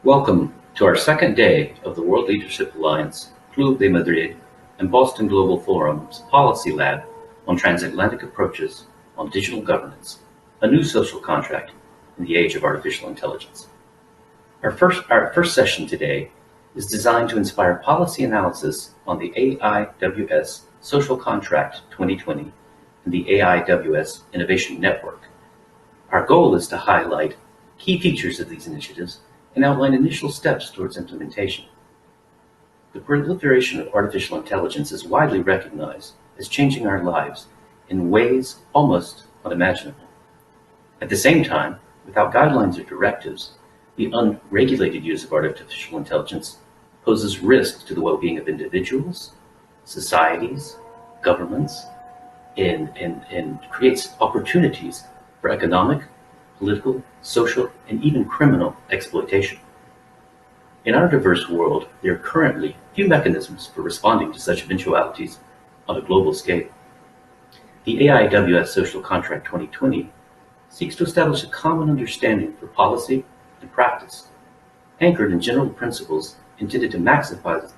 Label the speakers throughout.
Speaker 1: Welcome to our second day of the World Leadership Alliance, Club de Madrid, and Boston Global Forum's Policy Lab on Transatlantic Approaches on Digital Governance, a new social contract in the age of artificial intelligence. Our first session today is designed to inspire policy analysis on the AIWS Social Contract 2020 and the AIWS Innovation Network. Our goal is to highlight key features of these initiatives and outline initial steps towards implementation. The proliferation of artificial intelligence is widely recognized as changing our lives in ways almost unimaginable. At the same time, without guidelines or directives, the unregulated use of artificial intelligence poses risks to the well-being of individuals, societies, governments, and creates opportunities for economic, political, social, and even criminal exploitation. In our diverse world, there are currently few mechanisms for responding to such eventualities on a global scale. The AIWS Social Contract 2020 seeks to establish a common understanding for policy and practice, anchored in general principles intended to maximize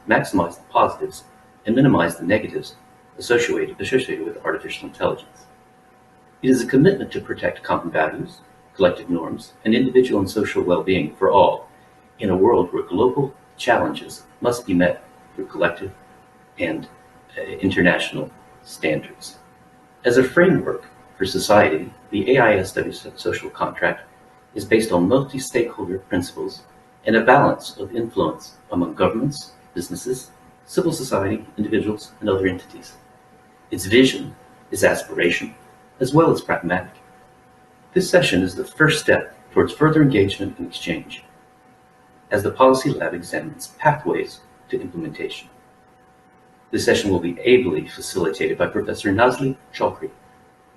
Speaker 1: the positives and minimize the negatives associated with artificial intelligence. It is a commitment to protect common values, collective norms, and individual and social well-being for all in a world where global challenges must be met through collective and international standards. As a framework for society, the AISW social contract is based on multi-stakeholder principles and a balance of influence among governments, businesses, civil society, individuals, and other entities. Its vision is aspiration as well as pragmatic. This session is the first step towards further engagement and exchange as the Policy Lab examines pathways to implementation. This session will be ably facilitated by Professor Nazli Chaudhry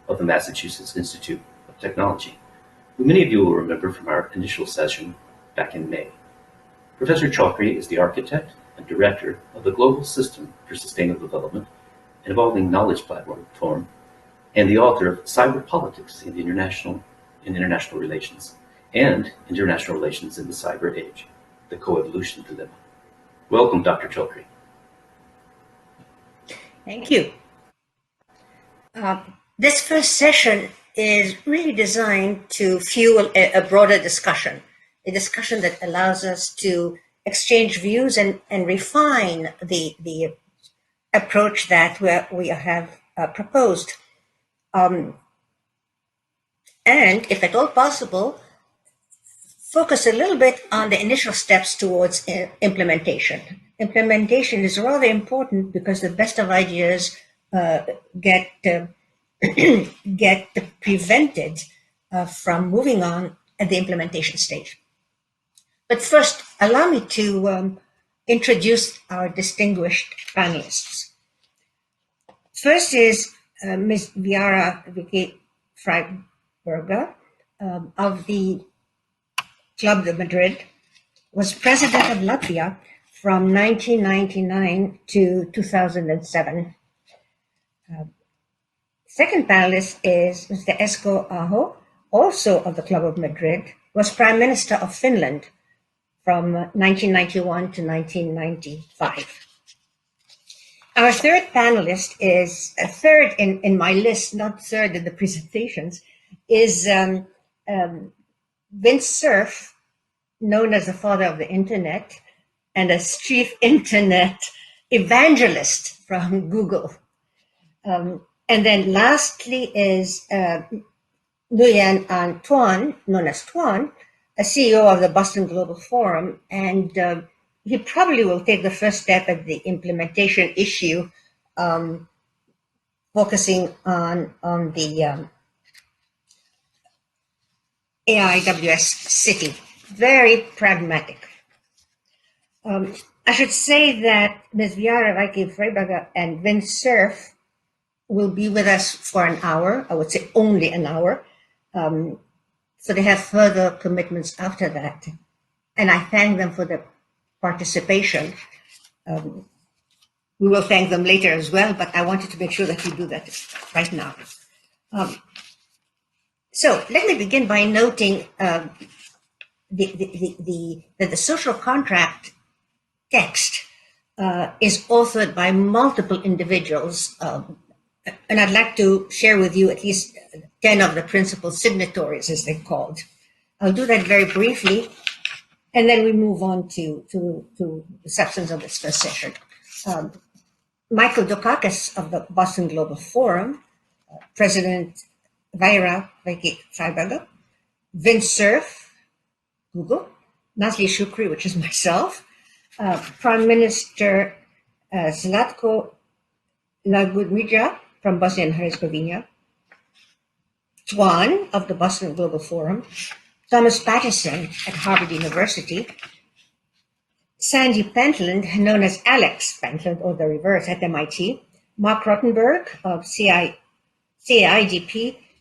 Speaker 1: of the Massachusetts Institute of Technology, who many of you will remember from our initial session back in May. Professor Chaudhry is the architect and director of the Global System for Sustainable Development, an evolving knowledge platform, and the author of Cyber Politics in International Relations and International Relations in the Cyber Age, the Coevolution Dilemma. Welcome, Dr. Chaudhry.
Speaker 2: Thank you. This first session is really designed to fuel a broader discussion, a discussion that allows us to exchange views and refine the approach that we have proposed. And if at all possible, focus a little bit on the initial steps towards implementation. Implementation is rather important because the best of ideas get prevented from moving on at the implementation stage. But first, allow me to introduce our distinguished panelists. First is Ms. Viara Vicky Freiberger of the Club de Madrid, was president of Latvia from 1999 to 2007. Second panelist is Mr. Esko Aho, also of the Club of Madrid, was Prime Minister of Finland from 1991 to 1995. Our third panelist is third in my list, not third in the presentations, is Vince Cerf, known as the father of the internet and as chief internet evangelist from Google. And then lastly is Nguyen An Tuan, known as Tuan, a CEO of the Boston Global Forum, and he probably will take the first step at the implementation issue, focusing on the AIWS city. Very pragmatic. I should say that Ms. Viara Vicky Freiberger and Vince Cerf will be with us for an hour. I would say only an hour. So they have further commitments after that. And I thank them for the participation. We will thank them later as well, but I wanted to make sure that we do that right now. So let me begin by noting the social contract text is authored by multiple individuals, and I'd like to share with you at least 10 of the principal signatories, as they're called. I'll do that very briefly, and then we move on to the substance of this first session. Michael Dukakis of the Boston Global Forum, President Vaira Freiberger, Vince Cerf, Google, Nazli Shukri, which is myself, Prime Minister Zlatko Lagudmija from Bosnia and Herzegovina, Twan of the Boston Global Forum, Thomas Patterson at Harvard University, Sandy Pentland, known as Alex Pentland, or the reverse, at MIT, Mark Rottenberg of CAIDP,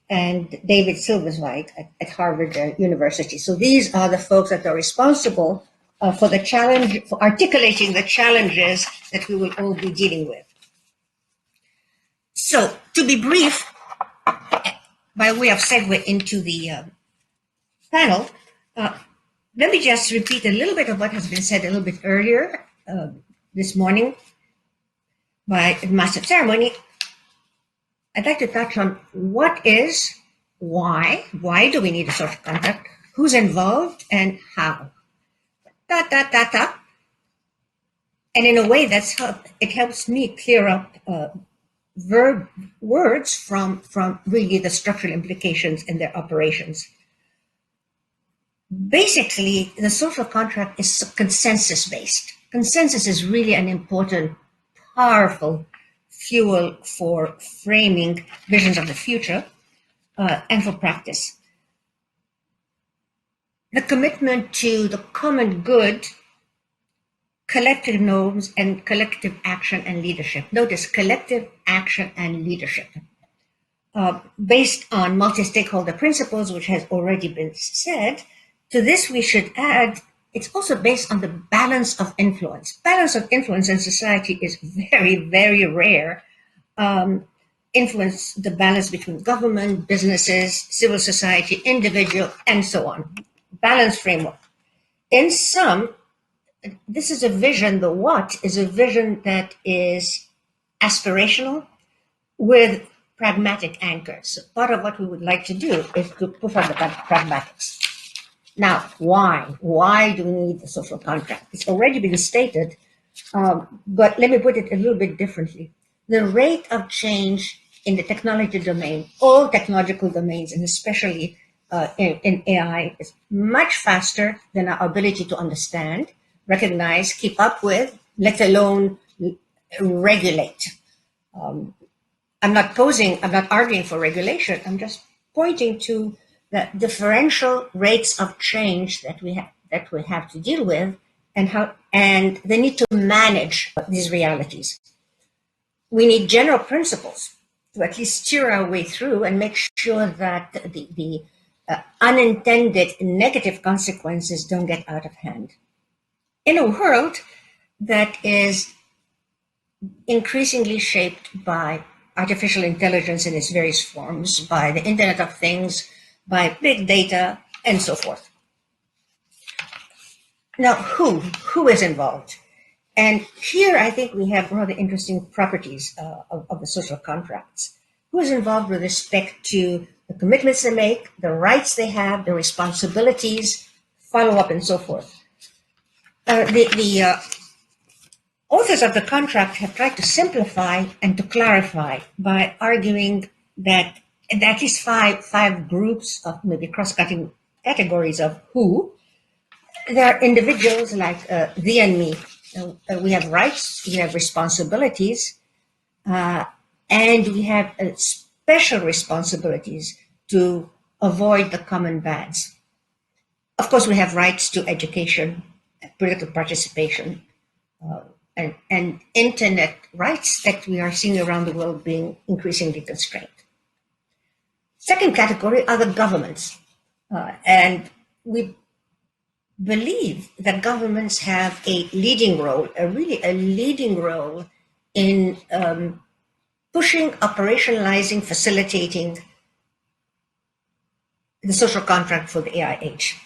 Speaker 2: and David Silversweit at Harvard University. So these are the folks that are responsible for the challenge, for articulating the challenges that we will all be dealing with. So to be brief, by way of segue into the panel, let me just repeat a little bit of what has been said a little bit earlier this morning by the Master of Ceremony. I'd like to touch on what is, why do we need a social contract, who's involved, and how. And in a way, it helps me clear up words from really the structural implications and their operations. Basically, the social contract is consensus-based. Consensus is really an important, powerful fuel for framing visions of the future and for practice. The commitment to the common good, collective norms, and collective action and leadership. Notice collective action and leadership. Based on multi-stakeholder principles, which has already been said, to this we should add, it's also based on the balance of influence. Balance of influence in society is very, very rare. Influence, the balance between government, businesses, civil society, individual, and so on. Balance framework. In sum, this is a vision, the what is a vision that is aspirational with pragmatic anchors. So part of what we would like to do is to push on the pragmatics. Now, why? Why do we need the social contract? It's already been stated, but let me put it a little bit differently. The rate of change in the technology domain, all technological domains, and especially in AI, is much faster than our ability to understand, recognize, keep up with, let alone regulate. I'm not arguing for regulation. I'm just pointing to the differential rates of change that we have to deal with, and the need to manage these realities. We need general principles to at least steer our way through and make sure that the unintended negative consequences don't get out of hand. In a world that is increasingly shaped by artificial intelligence in its various forms, by the Internet of Things, by big data, and so forth. Now, who is involved? And here I think we have rather interesting properties of the social contracts. Who is involved with respect to the commitments they make, the rights they have, the responsibilities, follow-up, and so forth. The authors of the contract have tried to simplify and to clarify by arguing that at least five groups of maybe cross-cutting categories of who. There are individuals like thee and me. We have rights, we have responsibilities, and we have special responsibilities to avoid the common bads. Of course, we have rights to education, political participation, and internet rights that we are seeing around the world being increasingly constrained. Second category are the governments. And we believe that governments have a leading role, a leading role in pushing, operationalizing, facilitating the social contract for the AI age.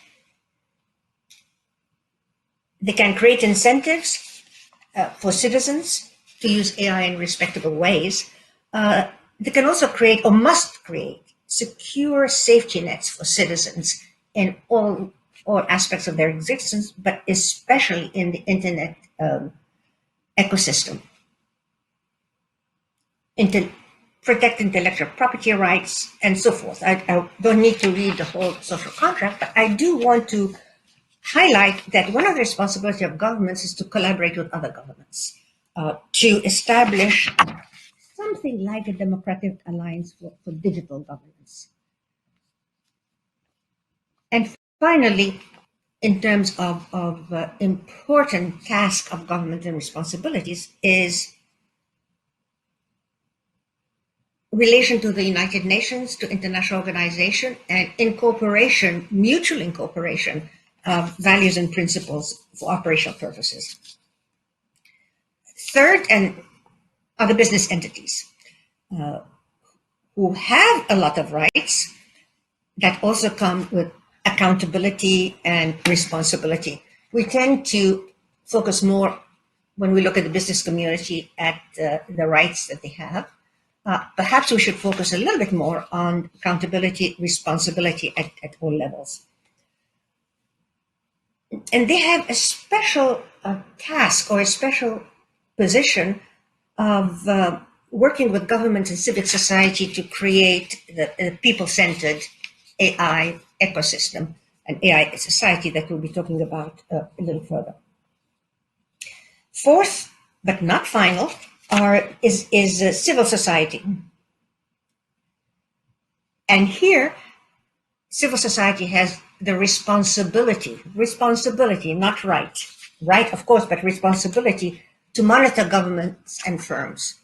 Speaker 2: They can create incentives for citizens to use AI in respectable ways. They can also create, or must create, secure safety nets for citizens in all aspects of their existence, but especially in the internet ecosystem. Protect intellectual property rights and so forth. I don't need to read the whole social contract, but I do want to highlight that one of the responsibilities of governments is to collaborate with other governments to establish something like a democratic alliance for digital governance. And finally, in terms of important task of government and responsibilities is relation to the United Nations, to international organization, and incorporation, mutual incorporation of values and principles for operational purposes. Third, and other business entities who have a lot of rights that also come with accountability and responsibility. We tend to focus more when we look at the business community at the rights that they have. Perhaps we should focus a little bit more on accountability, responsibility at all levels. And they have a special task or a special position of working with government and civic society to create the people-centered AI ecosystem and AI society that we'll be talking about a little further. Fourth, but not final, is civil society. And here, civil society has the responsibility, not right. Right, of course, but responsibility to monitor governments and firms,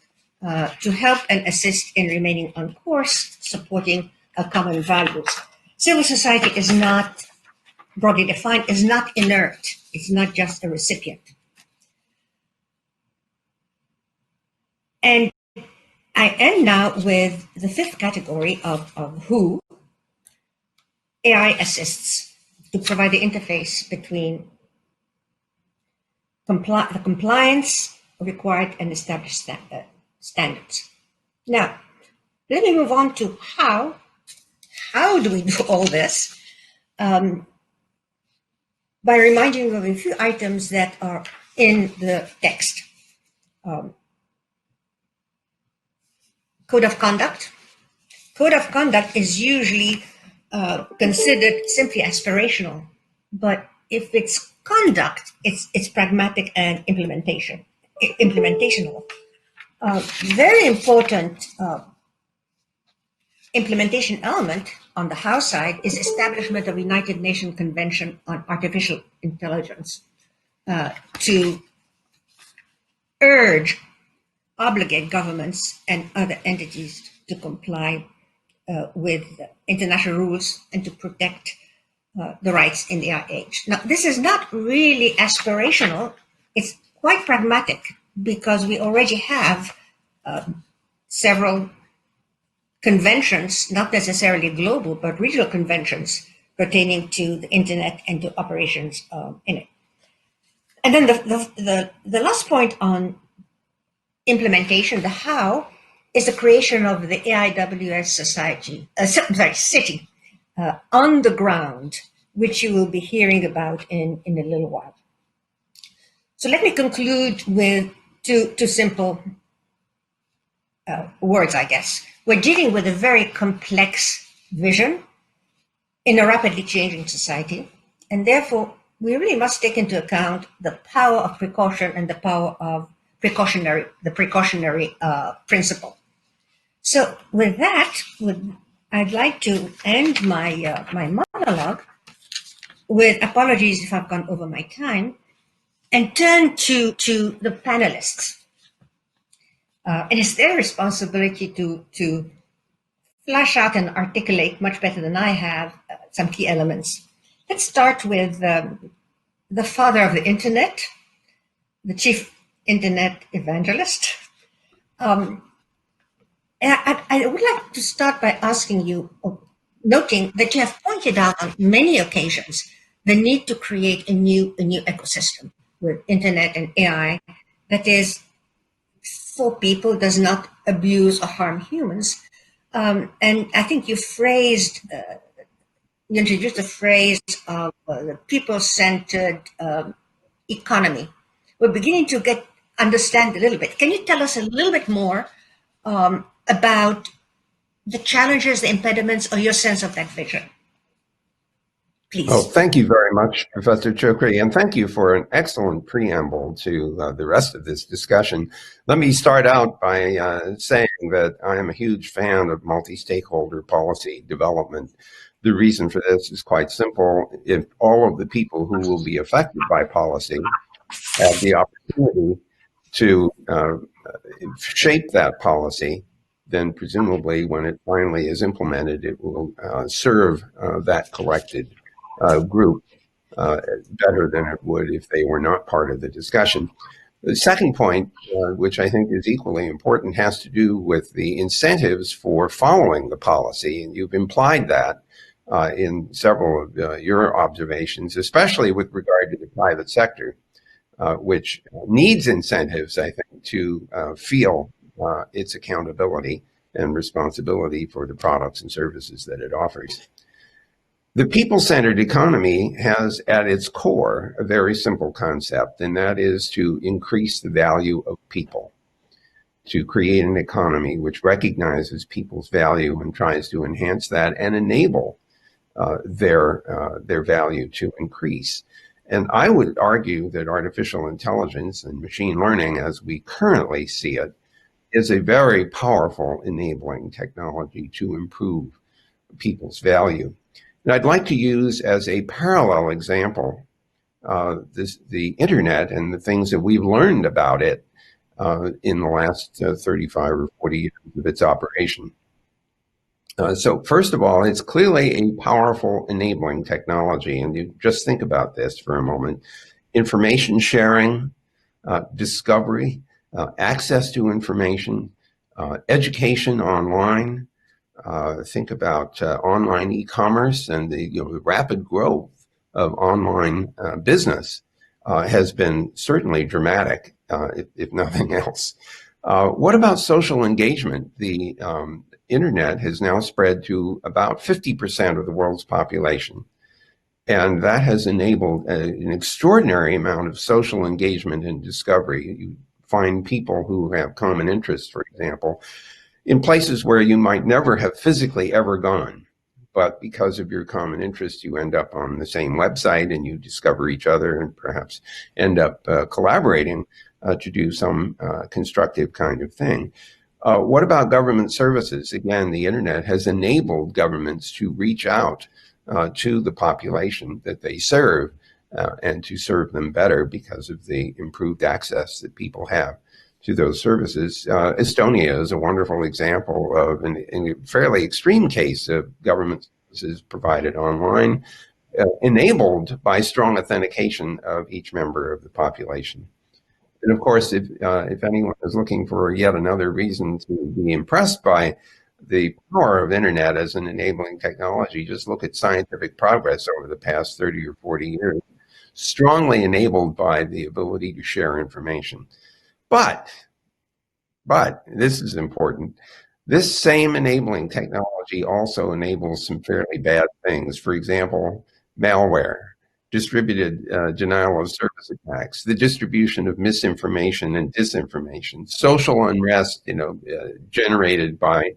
Speaker 2: to help and assist in remaining on course, supporting common values. Civil society is not, broadly defined, is not inert. It's not just a recipient. And I end now with the fifth category of who AI assists to provide the interface between the compliance required and established standards. Now, let me move on to how do we do all this? By reminding you of a few items that are in the text. Code of conduct. Code of conduct is usually considered simply aspirational, but if it's conduct, it's pragmatic and implementational. Very important implementation element on the House side is establishment of United Nations Convention on Artificial Intelligence to obligate governments and other entities to comply with international rules and to protect the rights in the AI age. Now, this is not really aspirational. It's quite pragmatic because we already have several conventions, not necessarily global, but regional conventions pertaining to the internet and to operations in it. And then the last point on implementation, the how, is the creation of the AIWS city on the ground, which you will be hearing about in a little while. So let me conclude with two simple words, I guess. We're dealing with a very complex vision in a rapidly changing society, and therefore we really must take into account the power of precaution and the power of precautionary principle. So with that, I'd like to end my my monologue with apologies if I've gone over my time, and turn to the panelists. And it's their responsibility to flash out and articulate much better than I have some key elements. Let's start with the father of the internet, the chief internet evangelist. And I would like to start by asking you, noting that you have pointed out on many occasions the need to create a new ecosystem with internet and AI that is for people, does not abuse or harm humans. And I think you introduced the phrase of the people-centered economy. We're beginning to understand a little bit. Can you tell us a little bit more about the challenges, the impediments, or your sense of that vision? Please.
Speaker 3: Oh, thank you very much, Professor Chokri, and thank you for an excellent preamble to the rest of this discussion. Let me start out by saying that I am a huge fan of multi-stakeholder policy development. The reason for this is quite simple. If all of the people who will be affected by policy have the opportunity to shape that policy, then presumably when it finally is implemented, it will serve that collected group better than it would if they were not part of the discussion. The second point, which I think is equally important, has to do with the incentives for following the policy, and you've implied that in several of your observations, especially with regard to the private sector, which needs incentives, I think, to feel its accountability and responsibility for the products and services that it offers. The people-centered economy has at its core a very simple concept, and that is to increase the value of people, to create an economy which recognizes people's value and tries to enhance that and enable their value to increase. And I would argue that artificial intelligence and machine learning, as we currently see it, is a very powerful enabling technology to improve people's value. And I'd like to use as a parallel example the internet and the things that we've learned about it in the last 35 or 40 years of its operation. So first of all, it's clearly a powerful enabling technology. And you just think about this for a moment. Information sharing, discovery, access to information, education online. Think about online e-commerce and the rapid growth of online business has been certainly dramatic, if nothing else. What about social engagement? The internet has now spread to about 50% of the world's population. And that has enabled an extraordinary amount of social engagement and discovery. You find people who have common interests, for example, in places where you might never have physically ever gone. But because of your common interest, you end up on the same website and you discover each other and perhaps end up collaborating to do some constructive kind of thing. What about government services? Again, the internet has enabled governments to reach out to the population that they serve and to serve them better because of the improved access that people have to those services. Estonia is a wonderful example of a fairly extreme case of government services provided online, enabled by strong authentication of each member of the population. And of course, if anyone is looking for yet another reason to be impressed by the power of internet as an enabling technology, just look at scientific progress over the past 30 or 40 years, strongly enabled by the ability to share information. But this is important. This same enabling technology also enables some fairly bad things. For example, malware, distributed denial of service attacks, the distribution of misinformation and disinformation, social unrest, generated by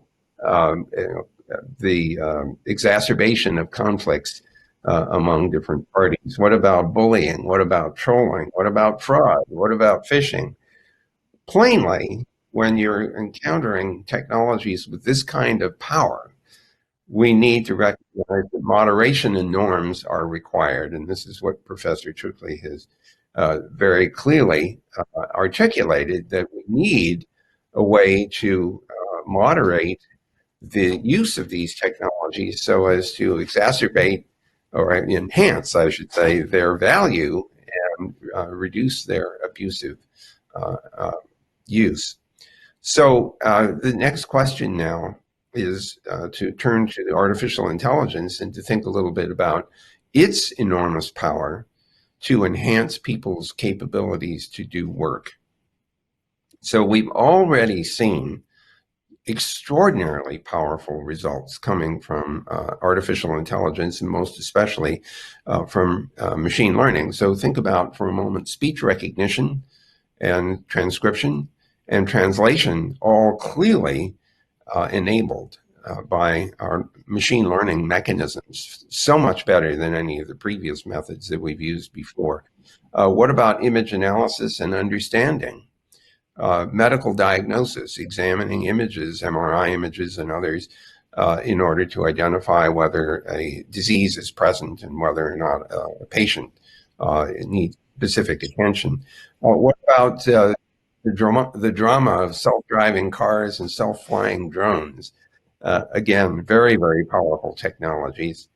Speaker 3: the exacerbation of conflicts among different parties. What about bullying? What about trolling? What about fraud? What about phishing? Plainly, when you're encountering technologies with this kind of power, we need to recognize that moderation and norms are required. And this is what Professor Chukli has very clearly articulated, that we need a way to moderate the use of these technologies so as to exacerbate or enhance, I should say, their value and reduce their abusive use. So the next question now is to turn to the artificial intelligence and to think a little bit about its enormous power to enhance people's capabilities to do work. So we've already seen extraordinarily powerful results coming from artificial intelligence, and most especially from machine learning. So think about for a moment speech recognition and transcription and translation, all clearly enabled by our machine learning mechanisms, so much better than any of the previous methods that we've used before. What about image analysis and understanding? Medical diagnosis, examining images, MRI images and others, in order to identify whether a disease is present and whether or not a patient needs specific attention. What about the drama of self-driving cars and self-flying drones? Again, very, very powerful technologies,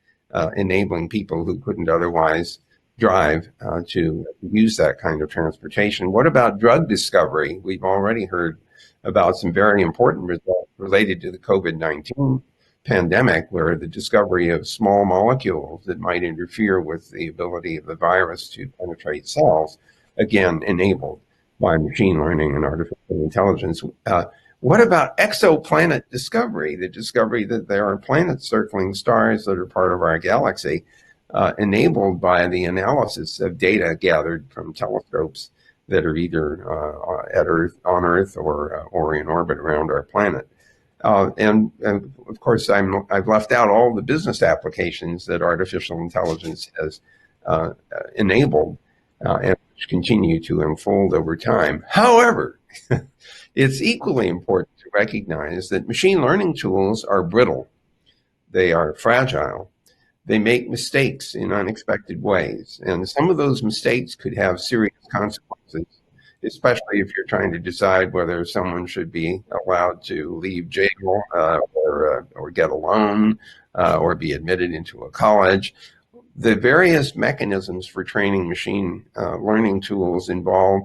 Speaker 3: enabling people who couldn't otherwise drive to use that kind of transportation. What about drug discovery? We've already heard about some very important results related to the COVID-19 pandemic, where the discovery of small molecules that might interfere with the ability of the virus to penetrate cells, again, enabled by machine learning and artificial intelligence. What about exoplanet discovery, the discovery that there are planets circling stars that are part of our galaxy, enabled by the analysis of data gathered from telescopes that are either on Earth or in orbit around our planet. And of course, I've left out all the business applications that artificial intelligence has enabled and which continue to unfold over time. However, it's equally important to recognize that machine learning tools are brittle. They are fragile. They make mistakes in unexpected ways. And some of those mistakes could have serious consequences, especially if you're trying to decide whether someone should be allowed to leave jail or get a loan or be admitted into a college. The various mechanisms for training machine learning tools involve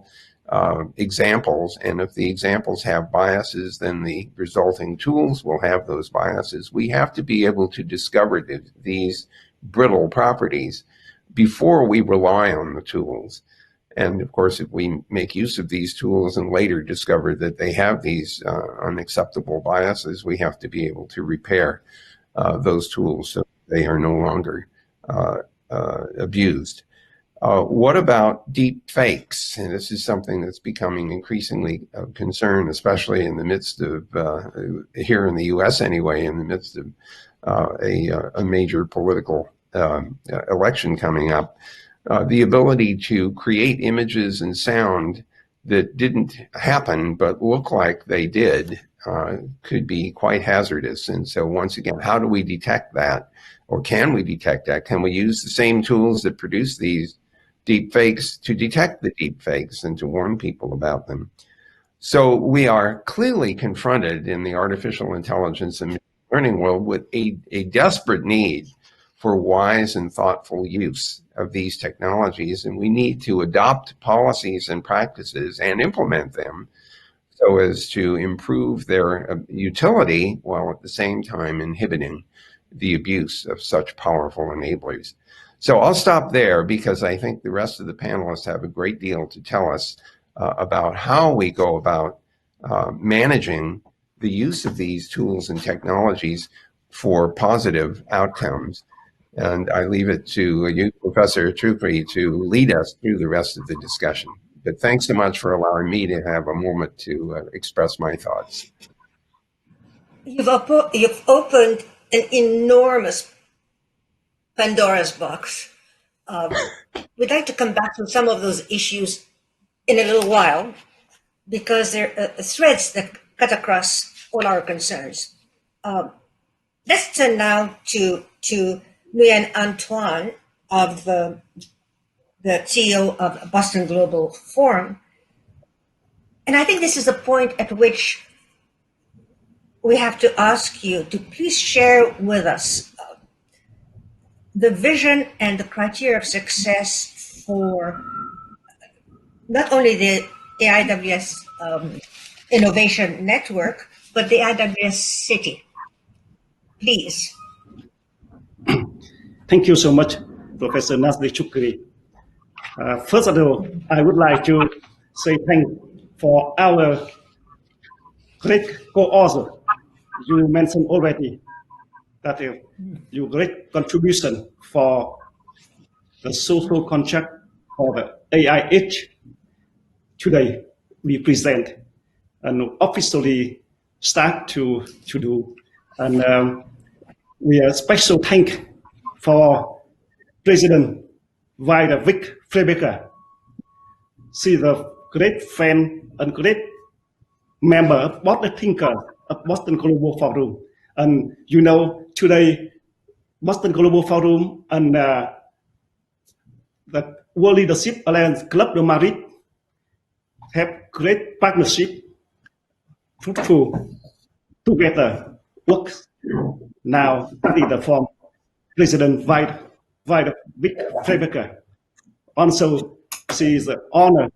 Speaker 3: examples, and if the examples have biases, then the resulting tools will have those biases. We have to be able to discover these brittle properties before we rely on the tools. And of course, if we make use of these tools and later discover that they have these unacceptable biases, we have to be able to repair those tools so they are no longer abused. What about deep fakes? And this is something that's becoming increasingly of concern, especially in the midst of, here in the US anyway, in the midst of a major political election coming up. The ability to create images and sound that didn't happen but look like they did could be quite hazardous. And so once again, how do we detect that? Or can we detect that? Can we use the same tools that produce these deep fakes to detect the deep fakes and to warn people about them? So we are clearly confronted in the artificial intelligence and learning world with a desperate need for wise and thoughtful use of these technologies. And we need to adopt policies and practices and implement them so as to improve their utility while at the same time inhibiting the abuse of such powerful enablers. So I'll stop there because I think the rest of the panelists have a great deal to tell us about how we go about managing the use of these tools and technologies for positive outcomes. And I leave it to you, Professor Chukri, to lead us through the rest of the discussion. But thanks so much for allowing me to have a moment to express my thoughts.
Speaker 2: You've opened an enormous Pandora's box. We'd like to come back to some of those issues in a little while because they're threads that cut across all our concerns. Let's turn now to Nguyen Antoine of the CEO of Boston Global Forum. And I think this is the point at which we have to ask you to please share with us the vision and the criteria of success for not only the AIWS Innovation Network, but the AIWS City. Please.
Speaker 4: Thank you so much. Professor Nazli Chukri. First of all, I would like to say thank for our great co-author. You mentioned already that your great contribution for the social contract for the AI age today we present and officially start to do. And we are special thank for President Vida Vic Frebecker. She is a great friend and great member of Boston Thinker of Boston Global Forum. And you know, today, Boston Global Forum and the World Leadership Alliance Club de Madrid have great partnership, fruitful together work now in the form President Vida Vic Frebecker. Also, she is honored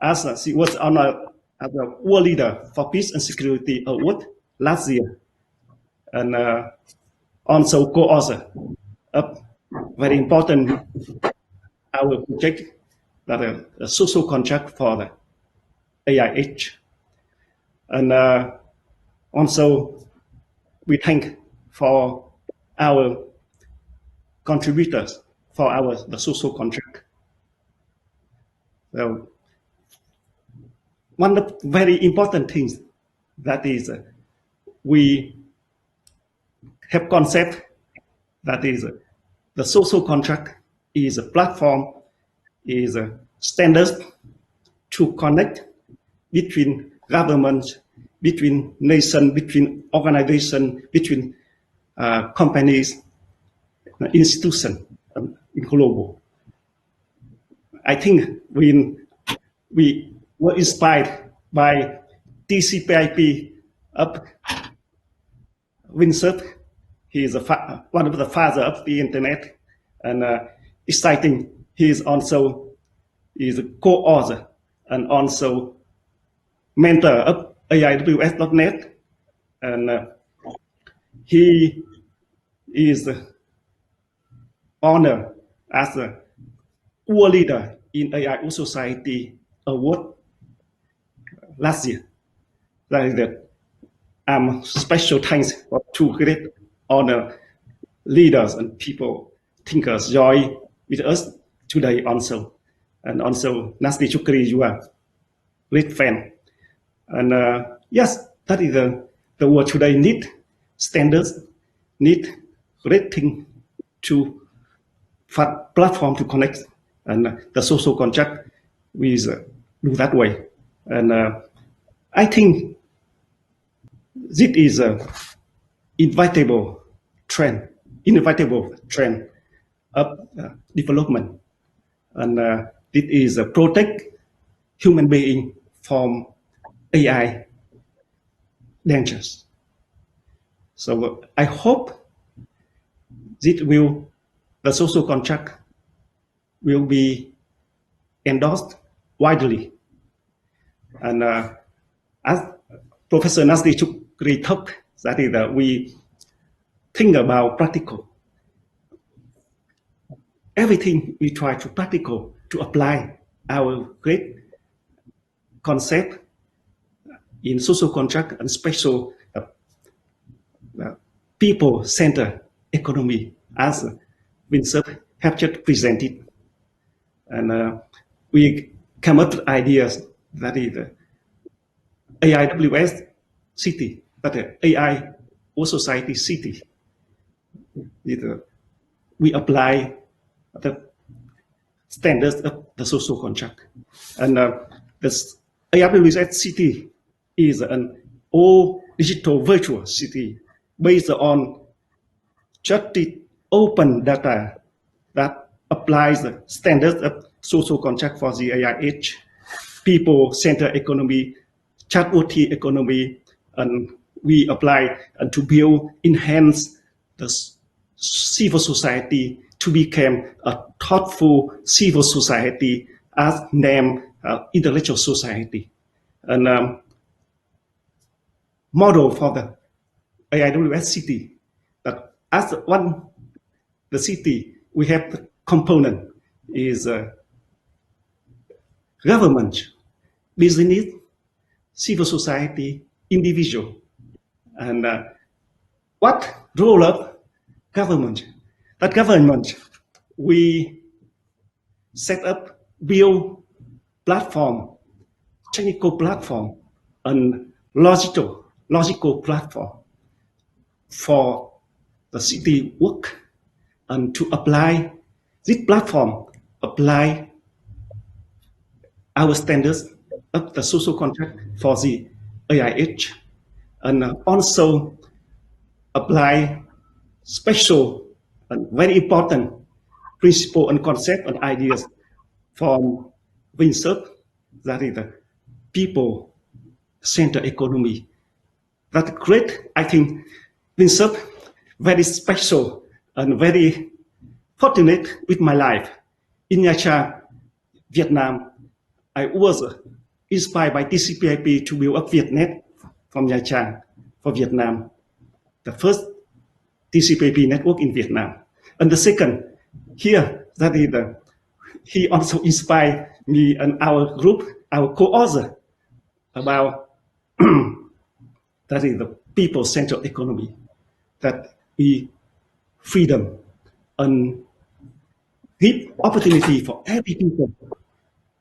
Speaker 4: as she was honored as a World Leader for Peace and Security Award last year, and also co-author of very important our project that a social contract for the AI age. And also we thank for our contributors for the social contract. So one of the very important things that is we have concept that is the social contract is a platform, is a standard to connect between governments, between nations, between organizations, between companies, institutions in global. I think we were inspired by TCP/IP of Winsor. He is one of the father of the internet, and exciting. He is also a co-author and also mentor of AIWS.net, and he is honored as a world leader in AI Society Award last year. That is that special thanks for two great honor leaders and people, thinkers, join with us today also. And also, Nazli Chukri, you are great fan. And yes, that is the world today need standards, need great thing to platform to connect, and the social contract we do that way. And I think this is an inevitable trend of development, and it is protect human being from AI dangers. So I hope the social contract will be endorsed widely. And as Professor Nazli Chukri talked, that is that we think about practical. Everything we try to practical to apply our great concept in social contract and special people-centered economy, as Vincent have just presented. And we come up with ideas that is AIWS city, but AI Society city. We apply the standards of the social contract. And the AIWS city is an all digital virtual city based on trusted open data that applies the standards of social contract for the AI age, people-centered economy, chat-OT economy, and we apply and to build, enhance the civil society to become a thoughtful civil society as named intellectual society. And model for the AIWS city that as the city we have the component is government, business, civil society, individual. And what role of government? That government, we set up, build platform, technical platform, and logical platform for the city work, and to apply this platform, apply our standards of the social contract for the AIH, and also apply special and very important principle and concept and ideas from WinServe, that is the people-centered economy. That great, I think, WinServe very special and very fortunate with my life. In Nha Trang, Vietnam, I was inspired by TCP/IP to build up Vietnet from Nha Trang for Vietnam, the first TCP/IP network in Vietnam. And the second, here, that is he also inspired me and our group, our co-author, about that is the people-centered economy, that we freedom and give opportunity for every people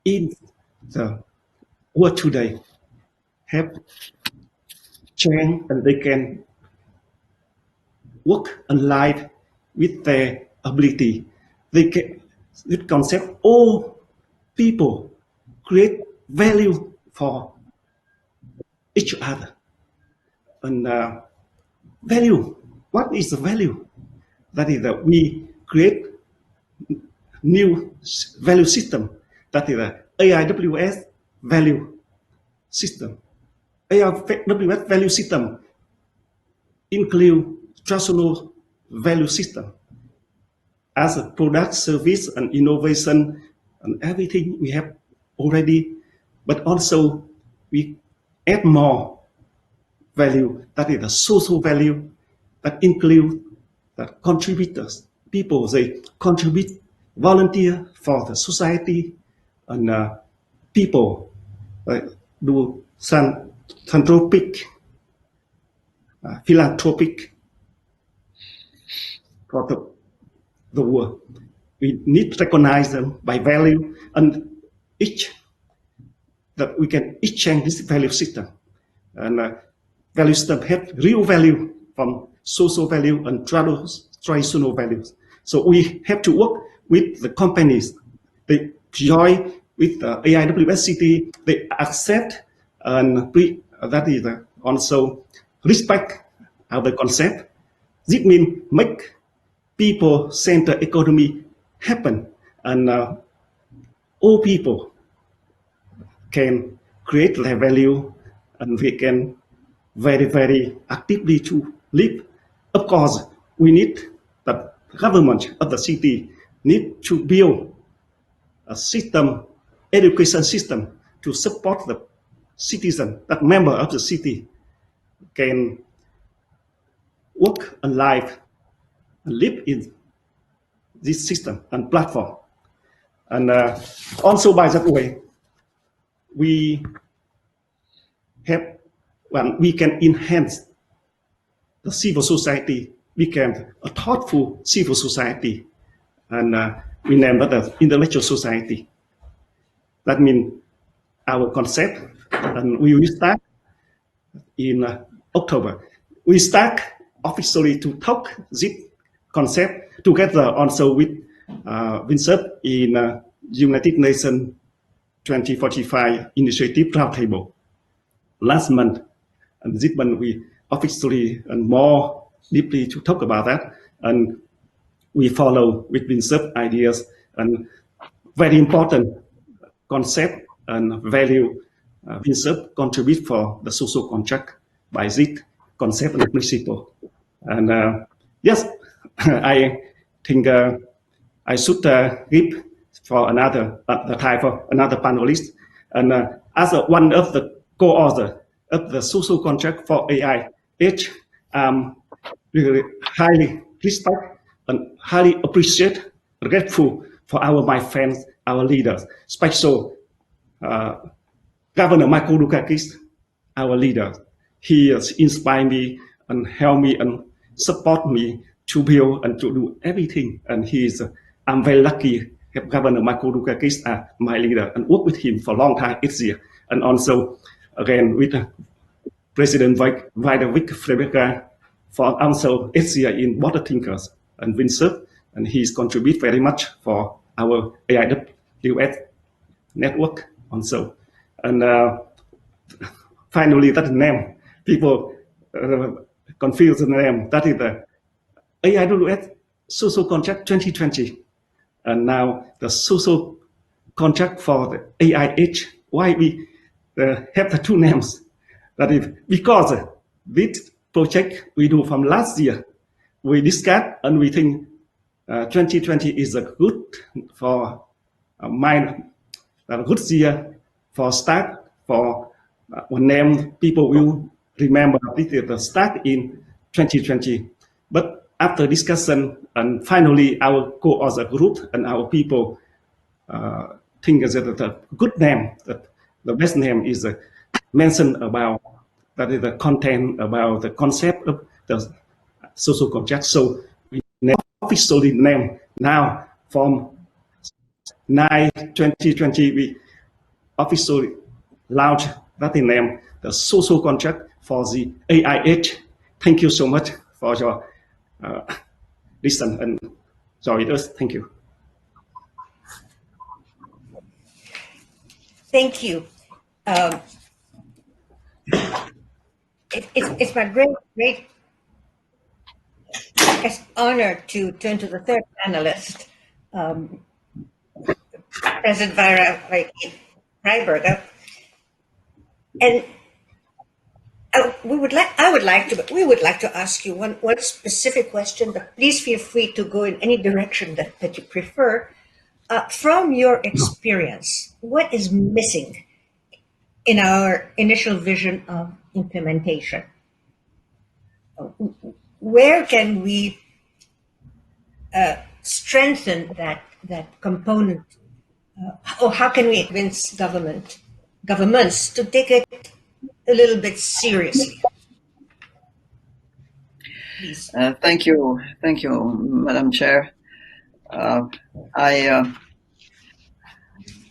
Speaker 4: in the world today have chance and they can work and live with their ability. They can, this concept, all people create value for each other. And value, what is the value? That is that we create new value system, that is the AIWS value system. AIWS value system include traditional value system as a product, service, and innovation, and everything we have already, but also we add more value, that is the social value, that include that contributors, people, they contribute, volunteer for the society, and people do philanthropic for the world. We need to recognize them by value, and that we can exchange this value system. And value system have real value from social value and traditional values. So we have to work with the companies. They join with the AIWS City. They accept and that is also respect our concept. This means make people-centered economy happen, and all people can create their value, and we can very, very actively to live. Of course, we need the government of the city need to build a system, education system, to support the citizen, that member of the city can work and live and live in this system and platform. And also by that way, we have, well, we can enhance the civil society, become a thoughtful civil society, and we name that as intellectual society. That means our concept, and we will start in October. We start officially to talk this concept together also with WinServe in United Nations 2045 Initiative Roundtable last month. And this month we officially and more deeply to talk about that. And we follow with WinServe ideas and very important concept and value WinServe contribute for the social contract by this concept and principle. And yes, I think I should give for another time for another panelist. And as one of the co-author of the social contract for AIH, really highly respect and highly appreciate grateful for my friends, our leaders, special Governor Michael Dukakis, our leader. He has inspired me and helped me and support me to build and to do everything. And I'm very lucky to have Governor Michael Dukakis as my leader and work with him for a long time each year. And also, again, with President Vladimir Frederica for also each year in Border Thinkers and Vincent. And he's contributed very much for our AIWS network also. And finally, that name, people confuse the name. That is the AIWS Social Contract 2020. And now the social contract for the AIH. Why we have the two names? That is because this project we do from last year, we discussed and we think 2020 is a good for a good year for start for one name people will remember this is the start in 2020. But after discussion and finally our co-author group and our people think that the good name, that the best name is mentioned about that is the content about the concept of the social contract. So we officially name now from 9/2020 we officially launched that name, the social contract for the AIH. Thank you so much for your listen and join us. Thank you.
Speaker 2: Thank you. It's my great honor to turn to the third panelist, President Freiberger. And we would like to ask you one specific question, but please feel free to go in any direction that you prefer. From your experience, what is missing in our initial vision of implementation? Where can we strengthen that component, or how can we convince governments to take it a little bit seriously? Please.
Speaker 5: Thank you, Madam Chair.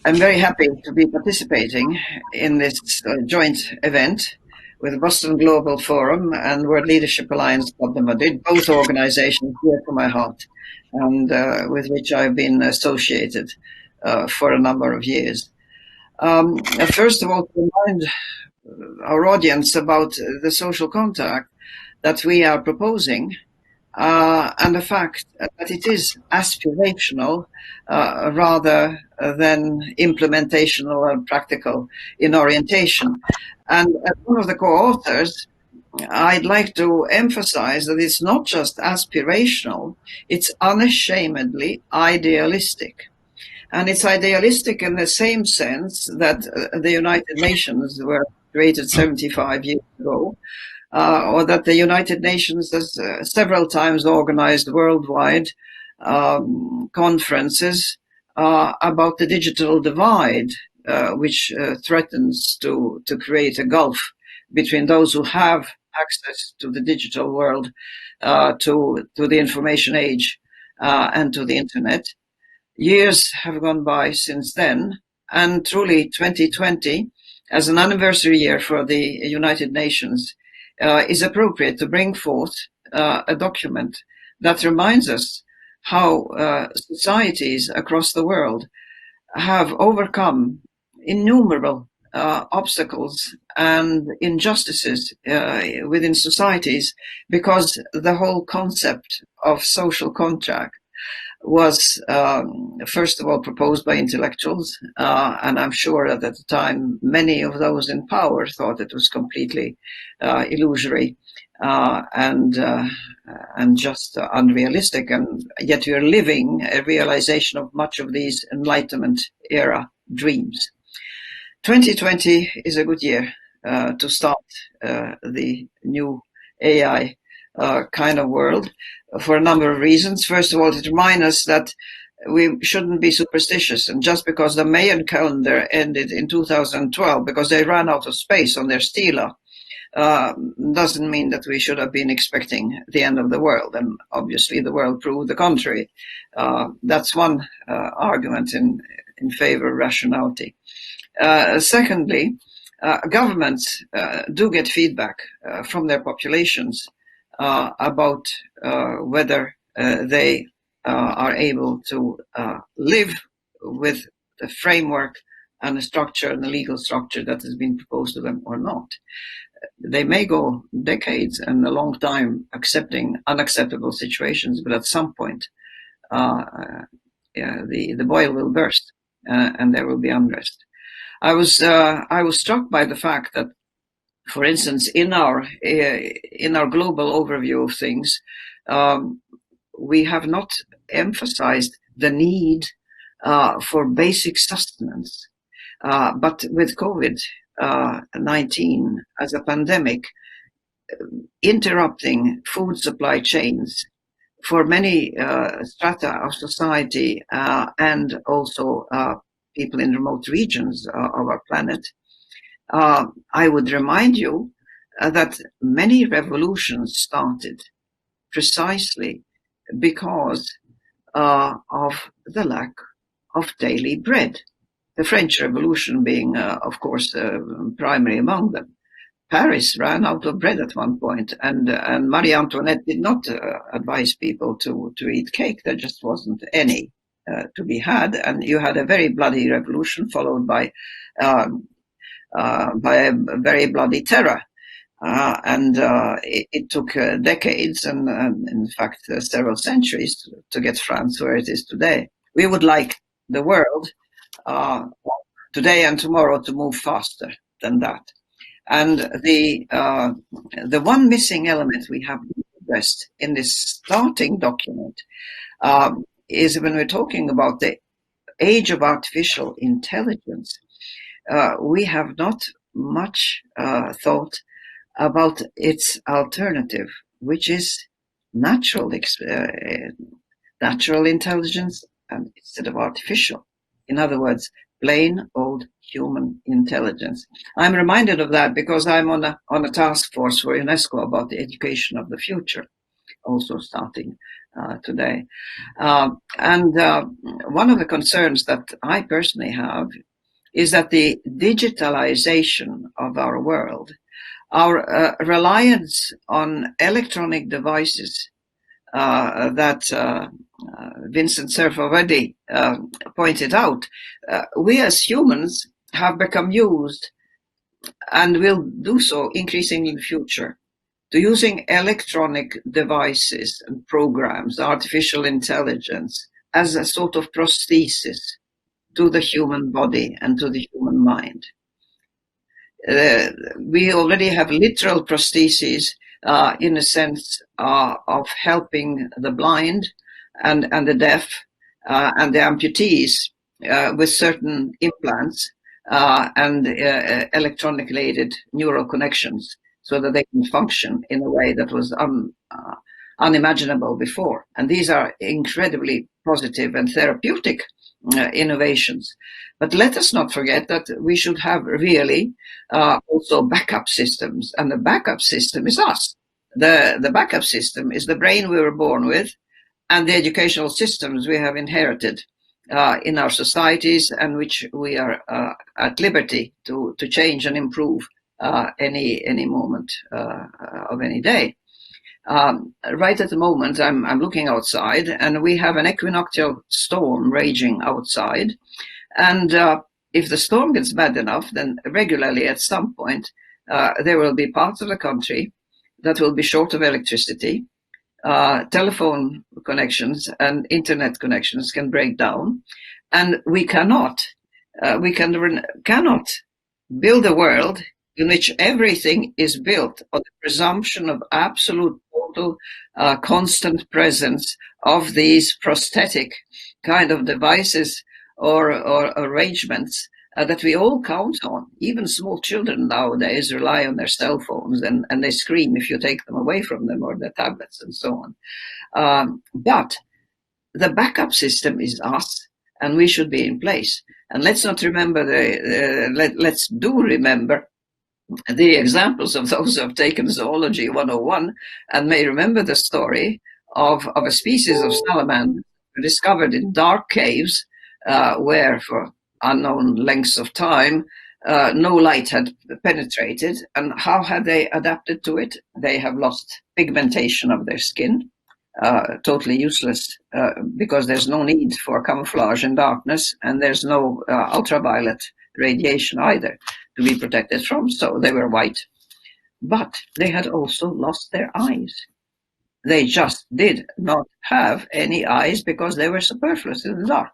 Speaker 5: I'm very happy to be participating in this joint event with the Boston Global Forum and World Leadership Alliance Club de Madrid, both organizations dear to my heart and with which I've been associated for a number of years. First of all, to remind our audience about the social contract that we are proposing and the fact that it is aspirational rather than implementational and practical in orientation. And as one of the co-authors, I'd like to emphasize that it's not just aspirational, it's unashamedly idealistic. And it's idealistic in the same sense that the United Nations were created 75 years ago, or that the United Nations has several times organized worldwide conferences about the digital divide, which threatens to create a gulf between those who have access to the digital world, to the information age, and to the internet. Years have gone by since then, and truly 2020, as an anniversary year for the United Nations, is appropriate to bring forth a document that reminds us how societies across the world have overcome innumerable obstacles and injustices within societies because the whole concept of social contract was first of all proposed by intellectuals, and I'm sure that at the time many of those in power thought it was completely illusory and just unrealistic, and yet we are living a realization of much of these Enlightenment era dreams. 2020 is a good year to start the new AI kind of world for a number of reasons. First of all, it reminds us that we shouldn't be superstitious. And just because the Mayan calendar ended in 2012 because they ran out of space on their stela, doesn't mean that we should have been expecting the end of the world. And obviously the world proved the contrary. That's one argument in favor of rationality. Secondly, governments do get feedback from their populations about whether they are able to live with the framework and the structure and the legal structure that has been proposed to them or not. They may go decades and a long time accepting unacceptable situations, but at some point the boil will burst and there will be unrest. I was struck by the fact that, for instance, in our global overview of things, we have not emphasized the need for basic sustenance. But with COVID-19 as a pandemic, interrupting food supply chains for many strata of society and also people in remote regions of our planet, I would remind you that many revolutions started precisely because of the lack of daily bread. The French Revolution being, of course, primary among them. Paris ran out of bread at one point, and Marie Antoinette did not advise people to eat cake. There just wasn't any to be had, and you had a very bloody revolution followed by a very bloody terror. It took decades and in fact, several centuries to get France where it is today. We would like the world today and tomorrow to move faster than that. And the one missing element we have addressed in this starting document is when we're talking about the age of artificial intelligence, we have not much thought about its alternative, which is natural intelligence instead of artificial. In other words, plain old human intelligence. I'm reminded of that because I'm on a task force for UNESCO about the education of the future, also starting today. And one of the concerns that I personally have is that the digitalization of our world, our reliance on electronic devices that Vincent Cerf already pointed out, we as humans have become used and will do so increasingly in the future to using electronic devices and programs, artificial intelligence, as a sort of prosthesis to the human body and to the human mind. We already have literal prostheses in a sense of helping the blind and the deaf and the amputees with certain implants and electronically aided neural connections so that they can function in a way that was unimaginable before. And these are incredibly positive and therapeutic innovations. But let us not forget that we should have really also backup systems. And the backup system is us. The backup system is the brain we were born with and the educational systems we have inherited in our societies and which we are at liberty to change and improve any moment of any day. Right at the moment, I'm looking outside and we have an equinoctial storm raging outside. And if the storm gets bad enough, then regularly at some point, there will be parts of the country that will be short of electricity. Telephone connections and internet connections can break down. And we cannot build a world in which everything is built on the presumption of absolute, total, constant presence of these prosthetic kind of devices or arrangements that we all count on. Even small children nowadays rely on their cell phones and they scream if you take them away from them or their tablets and so on. But the backup system is us, and we should be in place. And let's not remember let's do remember the examples of those who have taken Zoology 101 and may remember the story of a species of salamander discovered in dark caves where for unknown lengths of time no light had penetrated. And how had they adapted to it? They have lost pigmentation of their skin, totally useless because there's no need for camouflage in darkness, and there's no ultraviolet radiation either to be protected from, so they were white. But they had also lost their eyes. They just did not have any eyes because they were superfluous in the dark.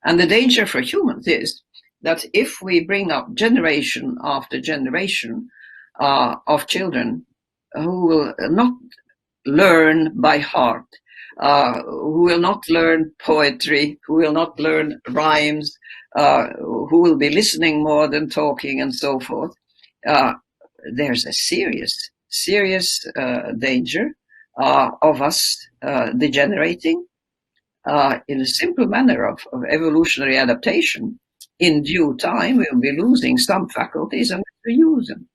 Speaker 5: And the danger for humans is that if we bring up generation after generation of children who will not learn by heart, who will not learn poetry, who will not learn rhymes, who will be listening more than talking and so forth, there's a serious danger of us degenerating in a simple manner of evolutionary adaptation. In due time, we'll be losing some faculties and we'll use them.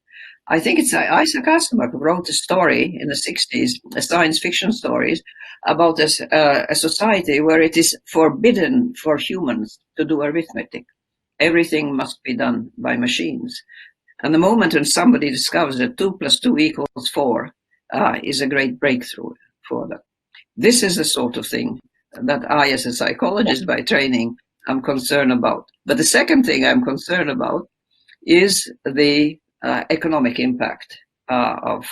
Speaker 5: I think it's Isaac Asimov who wrote a story in the 60s, science fiction stories, about a society where it is forbidden for humans to do arithmetic. Everything must be done by machines. And the moment when somebody discovers that 2 + 2 = 4 is a great breakthrough for them. This is the sort of thing that I, as a psychologist by training, am concerned about. But the second thing I'm concerned about is the economic impact and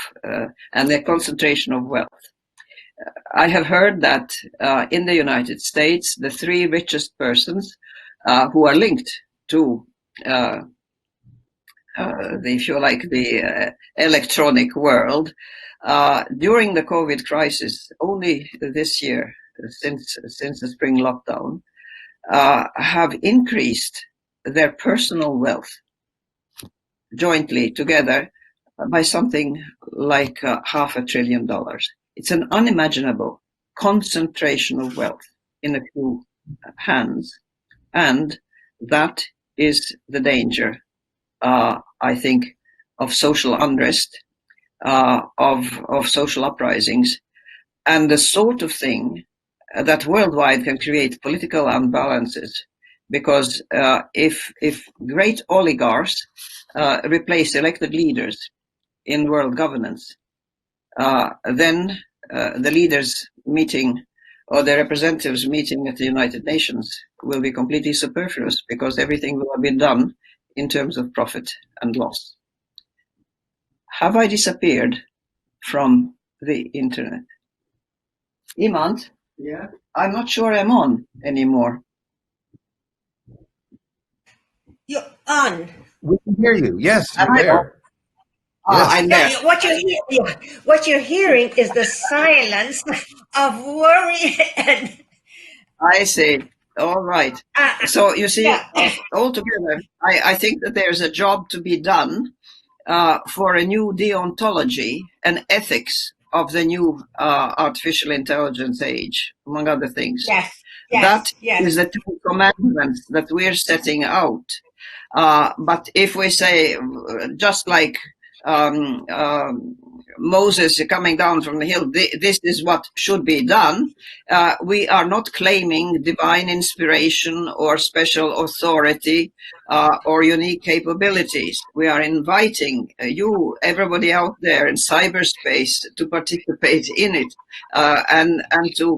Speaker 5: the concentration of wealth. I have heard that in the United States, the 3 richest persons who are linked to if you like, the electronic world, during the COVID crisis, only this year, since the spring lockdown, have increased their personal wealth jointly together by something like $500 billion. It's an unimaginable concentration of wealth in a few hands, and that is the danger, I think, of social unrest, of social uprisings, and the sort of thing that worldwide can create political unbalances. Because if great oligarchs replace elected leaders in world governance, then the leaders meeting or the representatives meeting at the United Nations will be completely superfluous, because everything will have been done in terms of profit and loss. Have I disappeared from the internet? Imant? Yeah. I'm not sure I'm on anymore.
Speaker 2: You're on.
Speaker 3: We can hear you. Yes,
Speaker 5: Am
Speaker 3: you're
Speaker 5: I
Speaker 3: there.
Speaker 5: on?
Speaker 3: Yes.
Speaker 5: I'm there.
Speaker 2: What you're hearing is the silence of worry and.
Speaker 5: I see. All right. So you see,
Speaker 2: Yeah.
Speaker 5: altogether, I think that there's a job to be done for a new deontology and ethics of the new artificial intelligence age, among other things.
Speaker 2: Yes.
Speaker 5: That
Speaker 2: Yes.
Speaker 5: is the 2 commandments that we're setting out. But if we say, just like Moses coming down from the hill, this is what should be done, we are not claiming divine inspiration or special authority or unique capabilities. We are inviting you, everybody out there in cyberspace, to participate in it and to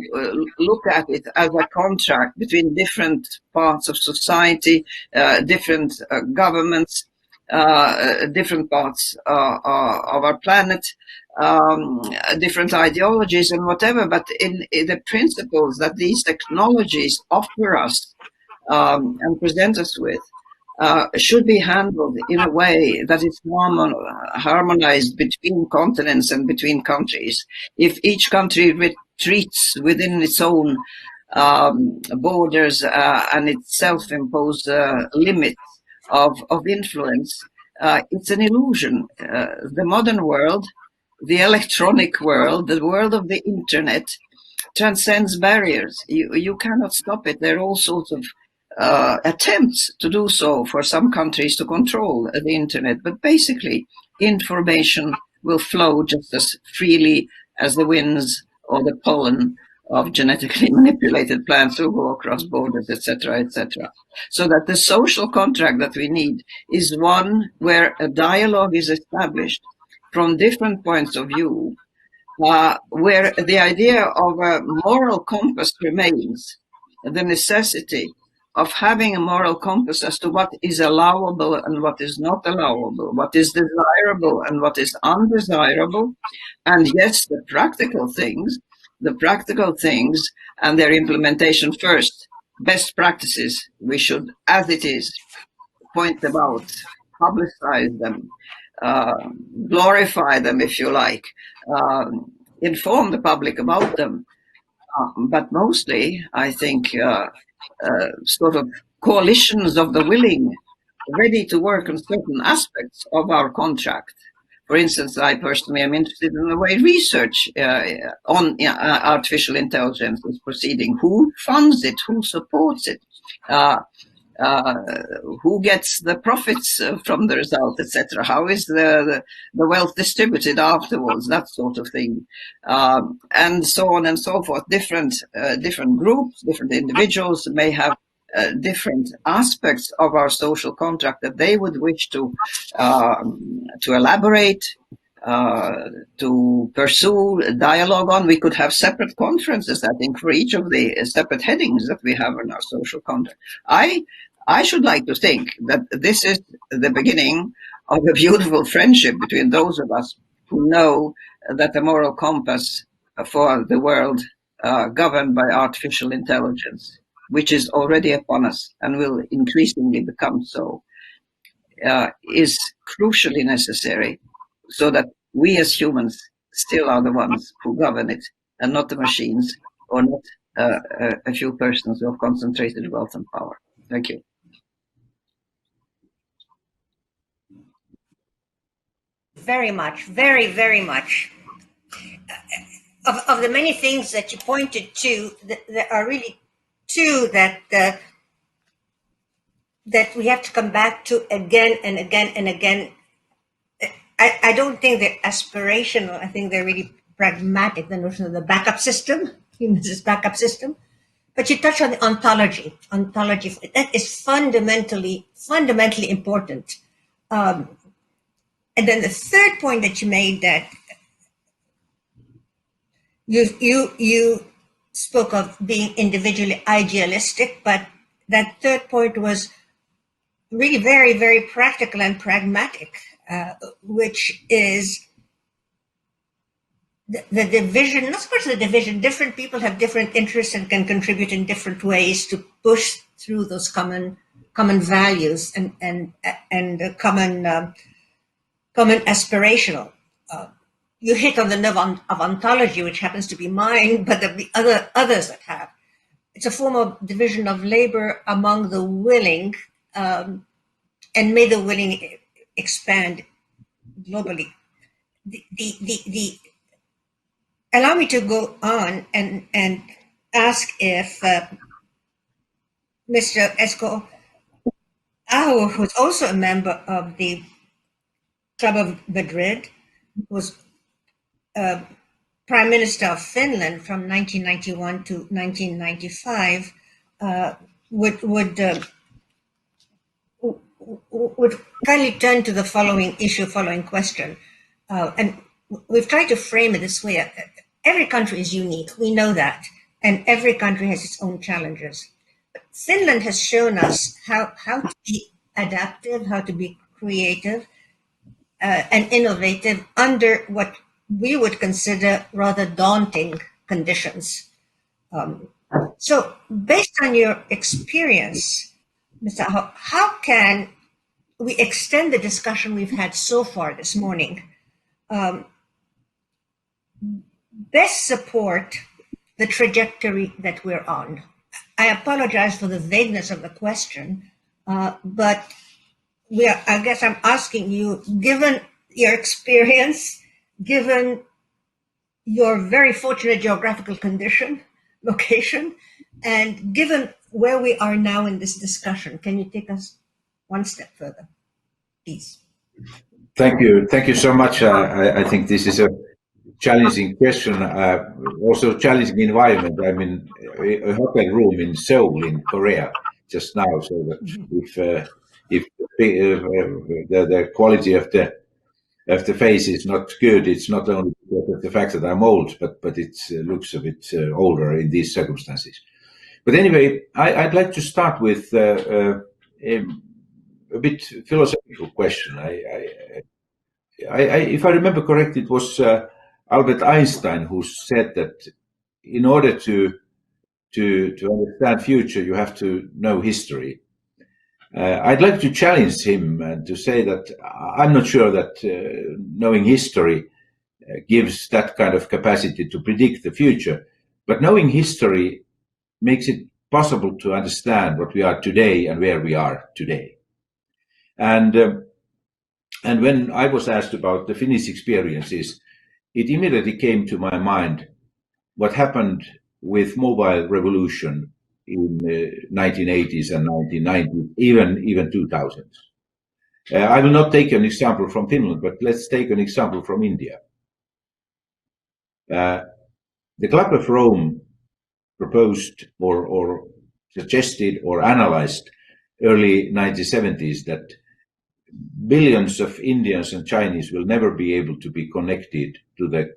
Speaker 5: look at it as a contract between different parts of society, different governments, different parts of our planet, different ideologies and whatever, but in the principles that these technologies offer us and present us with should be handled in a way that is harmonized between continents and between countries. If each country retreats within its own borders and its self-imposed limits of influence, it's an illusion. The modern world, the electronic world, the world of the internet, transcends barriers. You cannot stop it. There are all sorts of attempts to do so for some countries to control the internet, but basically information will flow just as freely as the winds or the pollen of genetically manipulated plants will go across borders, etc., etc. So that the social contract that we need is one where a dialogue is established from different points of view, where the idea of a moral compass remains, the necessity of having a moral compass as to what is allowable and what is not allowable, what is desirable and what is undesirable, and yes, the practical things and their implementation first. Best practices, we should, as it is, point them out, publicize them, uh, glorify them, if you like, inform the public about them. But mostly, I think, sort of coalitions of the willing, ready to work on certain aspects of our contract. For instance, I personally am interested in the way research on artificial intelligence is proceeding. Who funds it? Who supports it? Uh, who gets the profits from the result, etc. How is the wealth distributed afterwards? That sort of thing, and so on and so forth. Different groups, different individuals may have different aspects of our social contract that they would wish to elaborate, to pursue a dialogue on. We could have separate conferences, I think, for each of the separate headings that we have in our social contract. I should like to think that this is the beginning of a beautiful friendship between those of us who know that the moral compass for the world governed by artificial intelligence, which is already upon us and will increasingly become so, is crucially necessary, so that we as humans still are the ones who govern it and not the machines or not a few persons who have concentrated wealth and power. Thank you.
Speaker 2: Very much, very much. Of the many things that you pointed to, there are really two that we have to come back to again and again and again. I don't think they're aspirational. I think they're really pragmatic. The notion of the backup system, humans' backup system. But you touch on the ontology. Ontology, that is fundamentally important. And then the third point that you made, that you spoke of being individually idealistic, but that third point was really very practical and pragmatic, which is the division, not so much the division. Different people have different interests and can contribute in different ways to push through those common values and common aspirational. You hit on the nerve of ontology, which happens to be mine, but there'll be others that have. It's a form of division of labor among the willing, and may the willing expand globally. Allow me to go on and ask if Mr. Esko Aho, who's also a member of the Club of Madrid, was Prime Minister of Finland from 1991 to 1995, would kindly turn to the following question. And we've tried to frame it this way. Every country is unique, we know that, and every country has its own challenges. But Finland has shown us how to be adaptive, how to be creative, and innovative under what we would consider rather daunting conditions. So based on your experience, Mr. Aho, how can we extend the discussion we've had so far this morning, best support the trajectory that we're on? I apologize for the vagueness of the question, but I guess I'm asking you, given your experience, given your very fortunate geographical location, and given where we are now in this discussion, can you take us one step further, please?
Speaker 6: Thank you. Thank you so much. I think this is a challenging question, also challenging environment. I'm in a hotel room in Seoul in Korea just now, so that if the quality of the face is not good, it's not only because of the fact that I'm old, but it looks a bit older in these circumstances. But anyway, I'd like to start with a bit philosophical question. If I remember correctly, it was Albert Einstein who said that in order to understand future, you have to know history. I'd like to challenge him and to say that I'm not sure that knowing history gives that kind of capacity to predict the future, but knowing history makes it possible to understand what we are today and where we are today. And when I was asked about the Finnish experiences, it immediately came to my mind what happened with mobile revolution in 1980s and 1990s, even 2000s. I will not take an example from Finland, but let's take an example from India. The Club of Rome proposed or suggested or analyzed early 1970s that billions of Indians and Chinese will never be able to be connected to the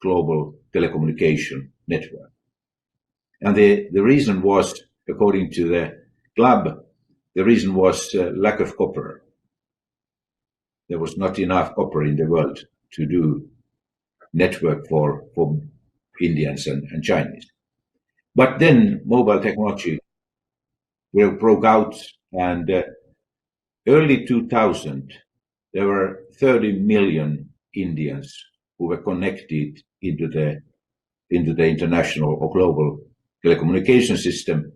Speaker 6: global telecommunication network. And the reason was, according to the club, the reason was lack of copper. There was not enough copper in the world to do network for Indians and Chinese. But then mobile technology broke out, and early 2000, there were 30 million Indians who were connected into the international or global telecommunication system,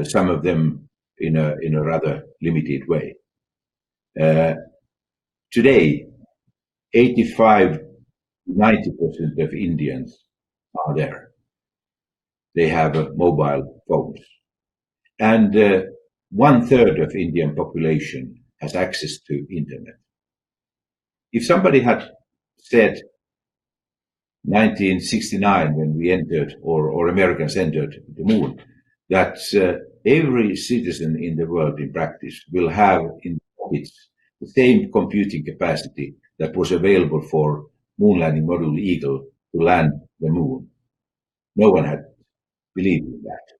Speaker 6: some of them in a rather limited way. Today, 85–90% of Indians are there. They have mobile phones. And 1/3 of Indian population has access to internet. If somebody had said 1969, when we entered, or Americans entered the moon, that every citizen in the world in practice will have in pockets the same computing capacity that was available for moon landing module Eagle to land the moon, no one had believed in that.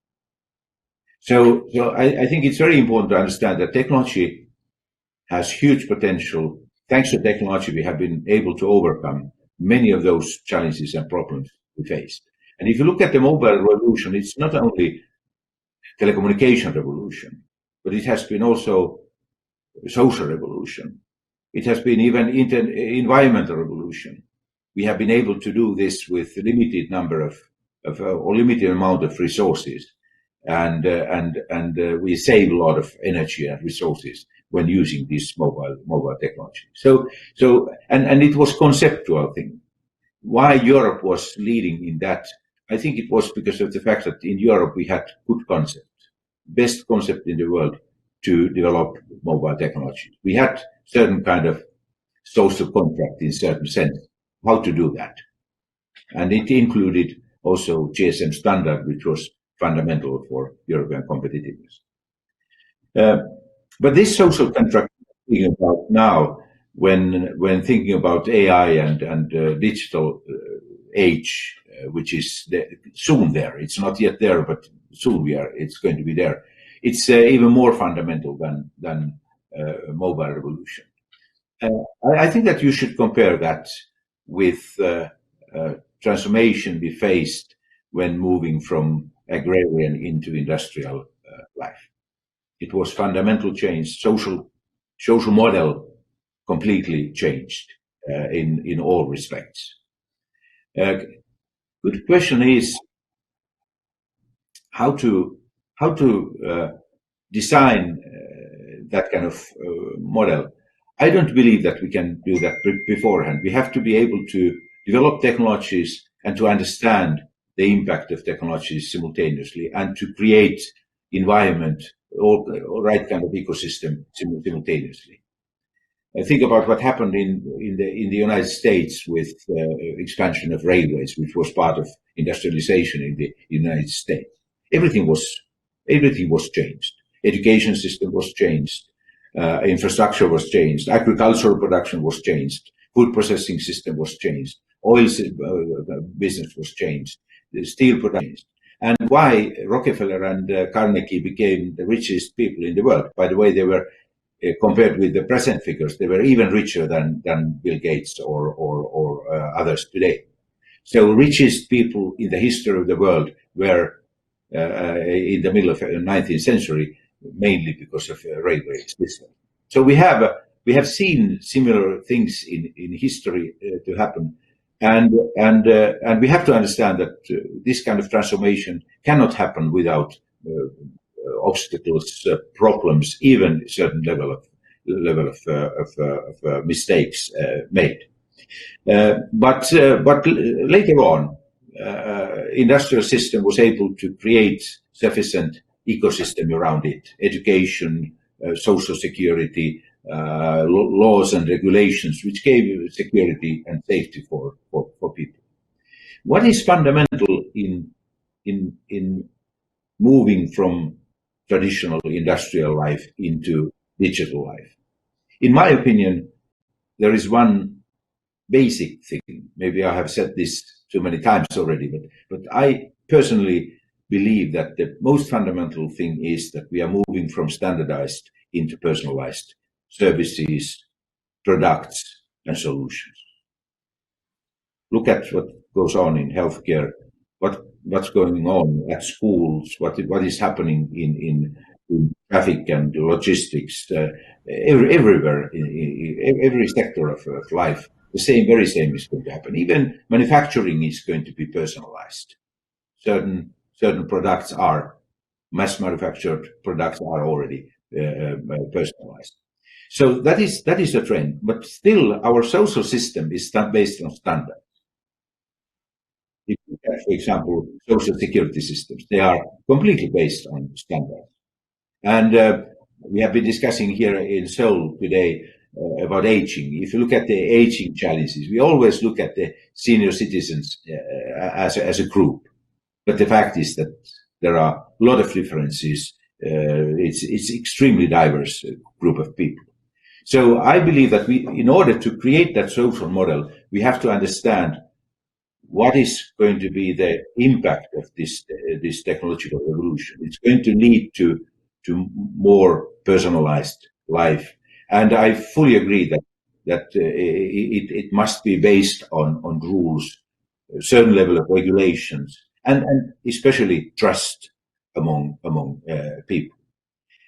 Speaker 6: So I think it's very important to understand that technology has huge potential. Thanks to technology, we have been able to overcome many of those challenges and problems we face. And if you look at the mobile revolution, it's not only telecommunication revolution, but it has been also a social revolution. It has been even environmental revolution. We have been able to do this with a limited number or limited amount of resources, and we save a lot of energy and resources when using this mobile technology. So it was conceptual thing. Why Europe was leading in that, I think it was because of the fact that in Europe we had good concept, best concept in the world to develop mobile technology. We had certain kind of social contract in certain sense, how to do that. And it included also GSM standard, which was fundamental for European competitiveness. But this social contract we're thinking about now, when thinking about AI and digital age, which is soon there. It's not yet there, but soon it's going to be there. It's even more fundamental than mobile revolution. I think that you should compare that with transformation we faced when moving from agrarian into industrial life. It was fundamental change, social model completely changed in all respects. Good question is how to design that kind of model. I don't believe that we can do that beforehand. We have to be able to develop technologies and to understand the impact of technology simultaneously, and to create environment or right kind of ecosystem simultaneously. Think about what happened in the United States with expansion of railways, which was part of industrialization in the United States. Everything was changed. Education system was changed. Infrastructure was changed. Agricultural production was changed. Food processing system was changed. Oil business was changed. The steel production changed. And why Rockefeller and Carnegie became the richest people in the world? By the way, they were compared with the present figures, they were even richer than Bill Gates or others today. So richest people in the history of the world were in the middle of the 19th century, mainly because of railway system. So we have seen similar things in history to happen, and we have to understand that this kind of transformation cannot happen without obstacles, problems, even a certain level of mistakes made. But later on, industrial system was able to create sufficient ecosystem around it: education, social security, laws and regulations, which gave security and safety for people. What is fundamental in moving from traditional industrial life into digital life? In my opinion, there is one basic thing. Maybe I have said this too many times already, but I personally believe that the most fundamental thing is that we are moving from standardized into personalized services, products, and solutions. Look at what goes on in healthcare, what's going on at schools, what is happening in traffic and logistics, everywhere, in every sector of life. The very same is going to happen. Even manufacturing is going to be personalized. Certain products are mass manufactured products are already personalized. So that is a trend. But still, our social system is based on standards. If you have, for example, social security systems, they are completely based on standards. And we have been discussing here in Seoul today about aging. If you look at the aging challenges, we always look at the senior citizens as a group. But the fact is that there are a lot of differences. It's extremely diverse group of people. So I believe that in order to create that social model, we have to understand what is going to be the impact of this technological revolution. It's going to lead to more personalized life, and I fully agree that it must be based on rules, a certain level of regulations, and especially trust among people.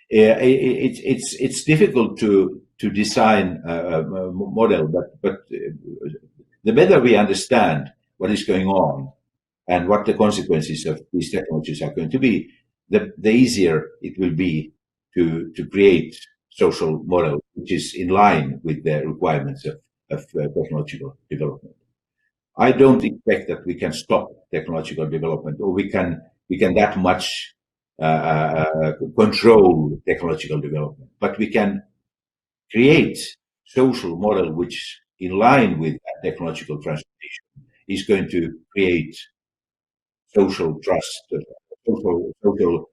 Speaker 6: It's difficult to design a model, but the better we understand what is going on and what the consequences of these technologies are going to be, the easier it will be to create social model which is in line with the requirements of technological development. I don't expect that we can stop technological development, or we can that much control technological development, but we can create social model which, in line with that technological transformation, is going to create social trust, social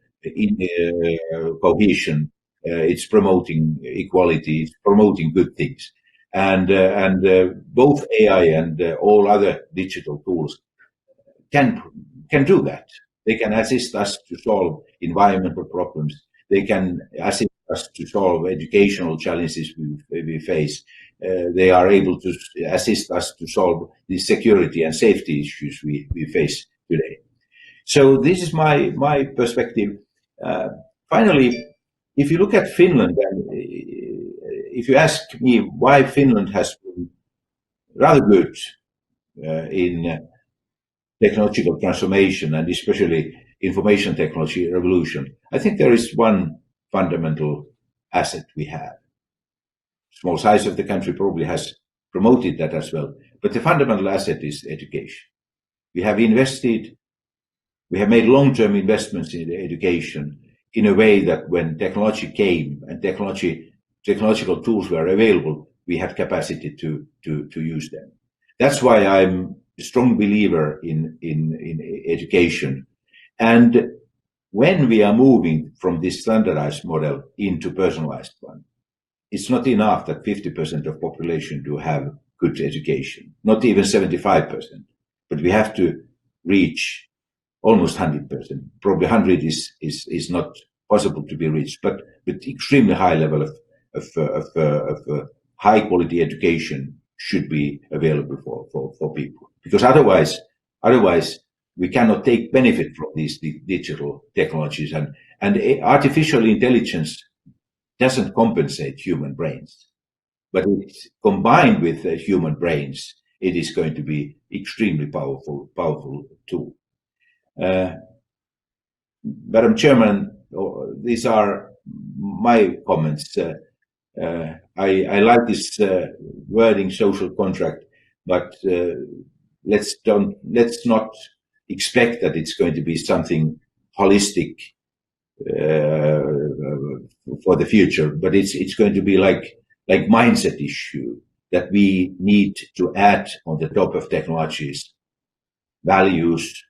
Speaker 6: cohesion. It's promoting equality. It's promoting good things, and both AI and all other digital tools can do that. They can assist us to solve environmental problems. They can assist us to solve educational challenges we face. They are able to assist us to solve the security and safety issues we face today. So this is my perspective. Finally, if you look at Finland, and if you ask me why Finland has been rather good in technological transformation, and especially information technology revolution, I think there is one fundamental asset we have. Small size of the country probably has promoted that as well, but the fundamental asset is education. We have invested, we have made long-term investments in education in a way that when technology came and technological tools were available, we had capacity to use them. That's why I'm a strong believer in education. And when we are moving from this standardized model into personalized one, it's not enough that 50% of population do have good education, not even 75%, but we have to reach almost 100%. Probably 100 is not possible to be reached, but with extremely high level of high quality education should be available for people, because otherwise we cannot take benefit from these digital technologies, and artificial intelligence doesn't compensate human brains, but it's combined with human brains, it is going to be extremely powerful tool. Madam Chairman, these are my comments. I like this wording, social contract, but let's not expect that it's going to be something holistic for the future, but it's going to be like mindset issue that we need to add on the top of technologies, values,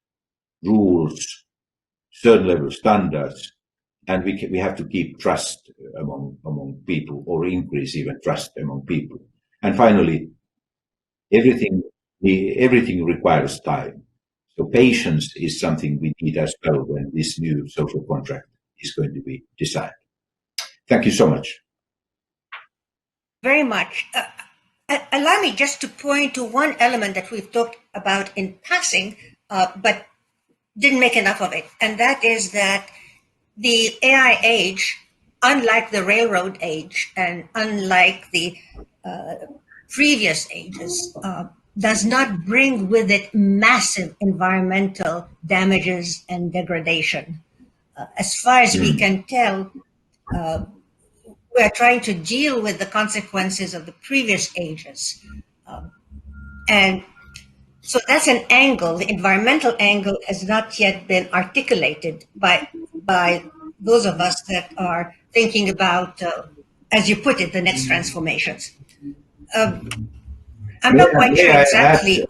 Speaker 6: rules, certain level standards, and we have to keep trust among people, or increase even trust among people. And finally, everything requires time. So patience is something we need as well when this new social contract is going to be designed. Thank you so much.
Speaker 2: Very much. Allow me just to point to one element that we've talked about in passing, but didn't make enough of it. And that is that the AI age, unlike the railroad age and unlike the previous ages, does not bring with it massive environmental damages and degradation. As far as we can tell, we are trying to deal with the consequences of the previous ages. And so that's an angle. The environmental angle has not yet been articulated by those of us that are thinking about, as you put it, the next transformations. I'm not quite sure exactly.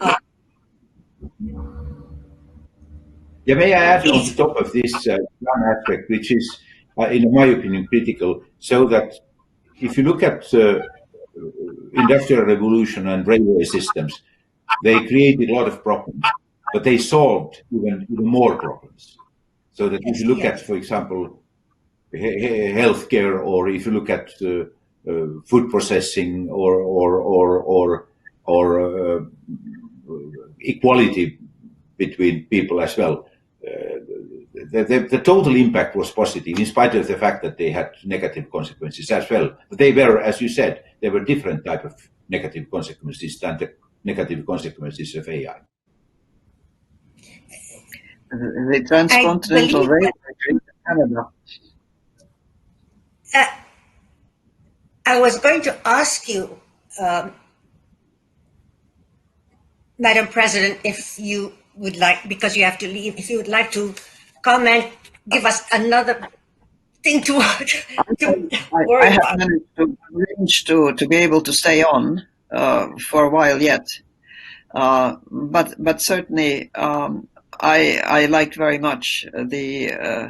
Speaker 6: May I add on the top of this one aspect, which is, in my opinion, critical, so that if you look at industrial revolution and railway systems, they created a lot of problems, but they solved even more problems. So that if you look at, for example, healthcare, or if you look at food processing, or equality between people as well, the total impact was positive, in spite of the fact that they had negative consequences as well. But they were, as you said, they were different type of negative consequences than the negative consequences of AI.
Speaker 5: The transcontinental railway in Canada.
Speaker 2: I was going to ask you, Madam President, if you would like, because you have to leave, if you would like to comment, give us another thing to worry
Speaker 5: I have
Speaker 2: about.
Speaker 5: managed to be able to stay on for a while yet, but certainly I liked very much the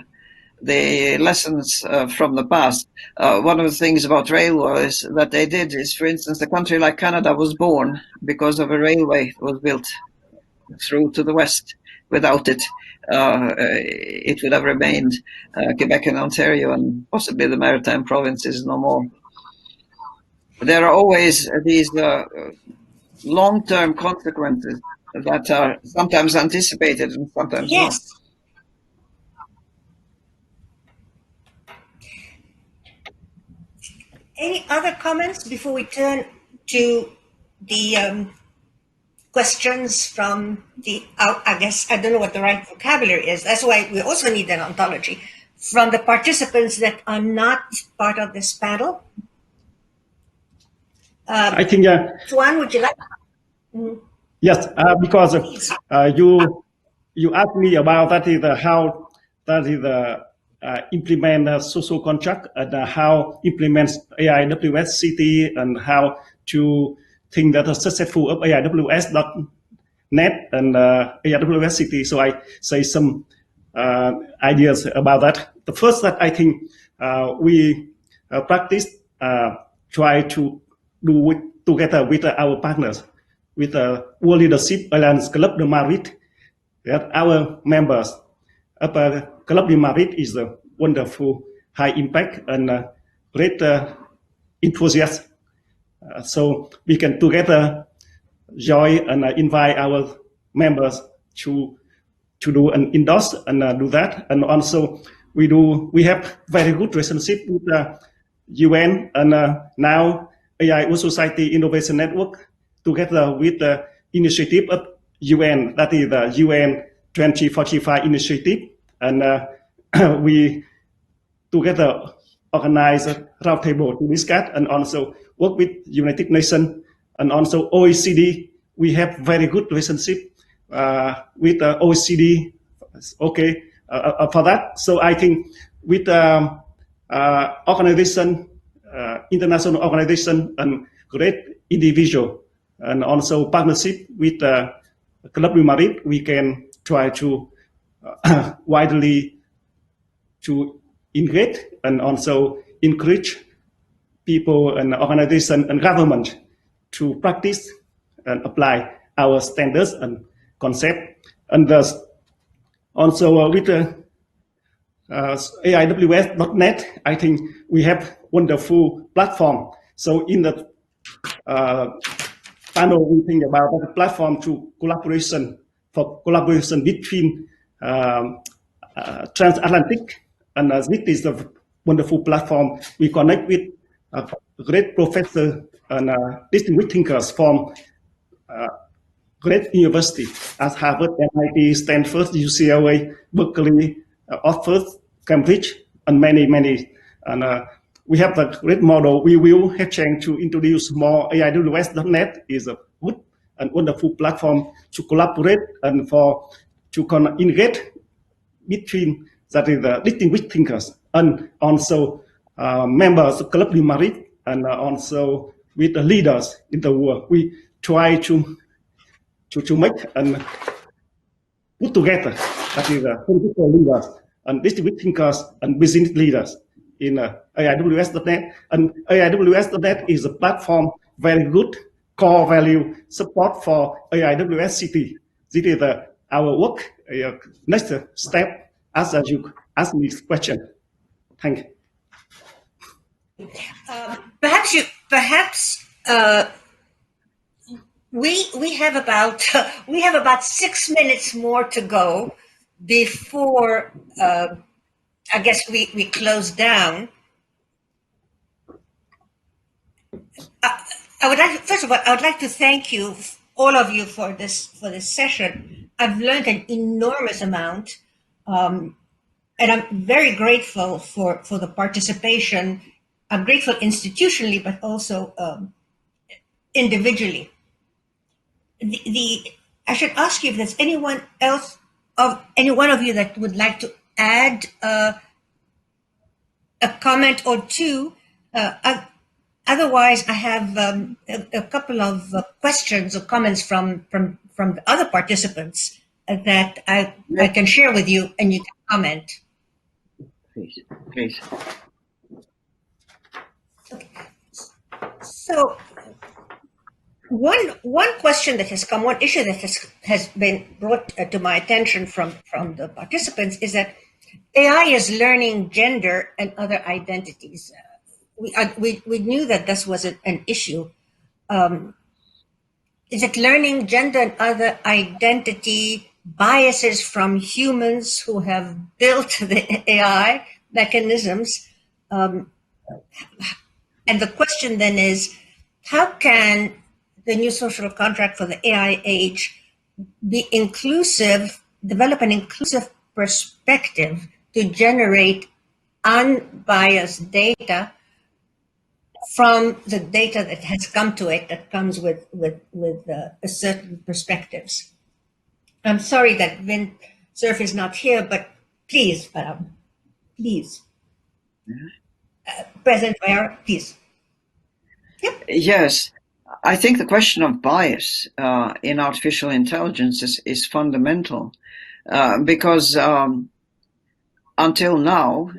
Speaker 5: lessons from the past. One of the things about railways that they did is, for instance, a country like Canada was born because of a railway that was built through to the west. Without it, it would have remained Quebec and Ontario, and possibly the maritime provinces no more. There are always these long-term consequences that are sometimes anticipated and sometimes not.
Speaker 2: Any other comments before we turn to the questions from the, I guess, I don't know what the right vocabulary is. That's why we also need an ontology from the participants that are not part of this panel.
Speaker 4: I think,
Speaker 2: Tuan, would you like?
Speaker 4: Yes, because you you asked me about that is how that is implement a social contract and how implement AIWS City and how to think that a successful of AIWS.net and AIWS City. So I say some ideas about that. The first that I think we practice try to do together with our partners, with World Leadership Alliance Club de Madrid, that our members of Club de Madrid is a wonderful, high impact and great enthusiast. So we can together join and invite our members to do and endorse and do that. And also we have very good relationship with the UN and now AIWS Society Innovation Network together with the initiative of UN, that is the UN 2045 initiative. And we together organize a roundtable to discuss and also work with United Nations and also OECD. We have very good relationship with OECD. Okay, for that. So I think with organization, international organization and great individual and also partnership with Club de Madrid, we can try to widely to engage and also encourage people and organization and government to practice and apply our standards and concept. And thus also with AIWS.net, I think we have wonderful platform. So in the panel, we think about the platform to collaboration between Transatlantic, and this is a wonderful platform. We connect with great professors and distinguished thinkers from great university as Harvard, MIT, Stanford, UCLA, Berkeley, Oxford, Cambridge, and many. And we have the great model. We will have chance to introduce more. AIWS.net is a good and wonderful platform to collaborate and to integrate between that is the distinguished thinkers and also members of Club de Madrid and also with the leaders in the world. We try to make and put together that is political leaders and distinguished thinkers and business leaders in AIWS.net. And AIWS.net is a platform very good core value support for AIWS City. This is our work. Next step, as you ask me this question. Thank you.
Speaker 2: Perhaps we have about 6 minutes more to go before I guess we close down. First of all, I would like to thank you, all of you, for this session. I've learned an enormous amount, and I'm very grateful for the participation. I'm grateful institutionally, but also individually. I should ask you if there's anyone else, any one of you that would like to add a comment or two. Otherwise, I have a couple of questions or comments from the other participants that I can share with you, and you can comment.
Speaker 5: Please.
Speaker 2: Okay. So, one question that has come, one issue that has been brought to my attention from the participants is that AI is learning gender and other identities. We knew that this was an issue. Is it learning gender and other identity biases from humans who have built the AI mechanisms? And the question then is, how can the new social contract for the AI age be inclusive, develop an inclusive perspective to generate unbiased data from the data that has come to it, that comes with certain perspectives? I'm sorry that Windsurf is not here, but please, please, President Mayor, please. Yep.
Speaker 5: Yes, I think the question of bias in artificial intelligence is fundamental because until now,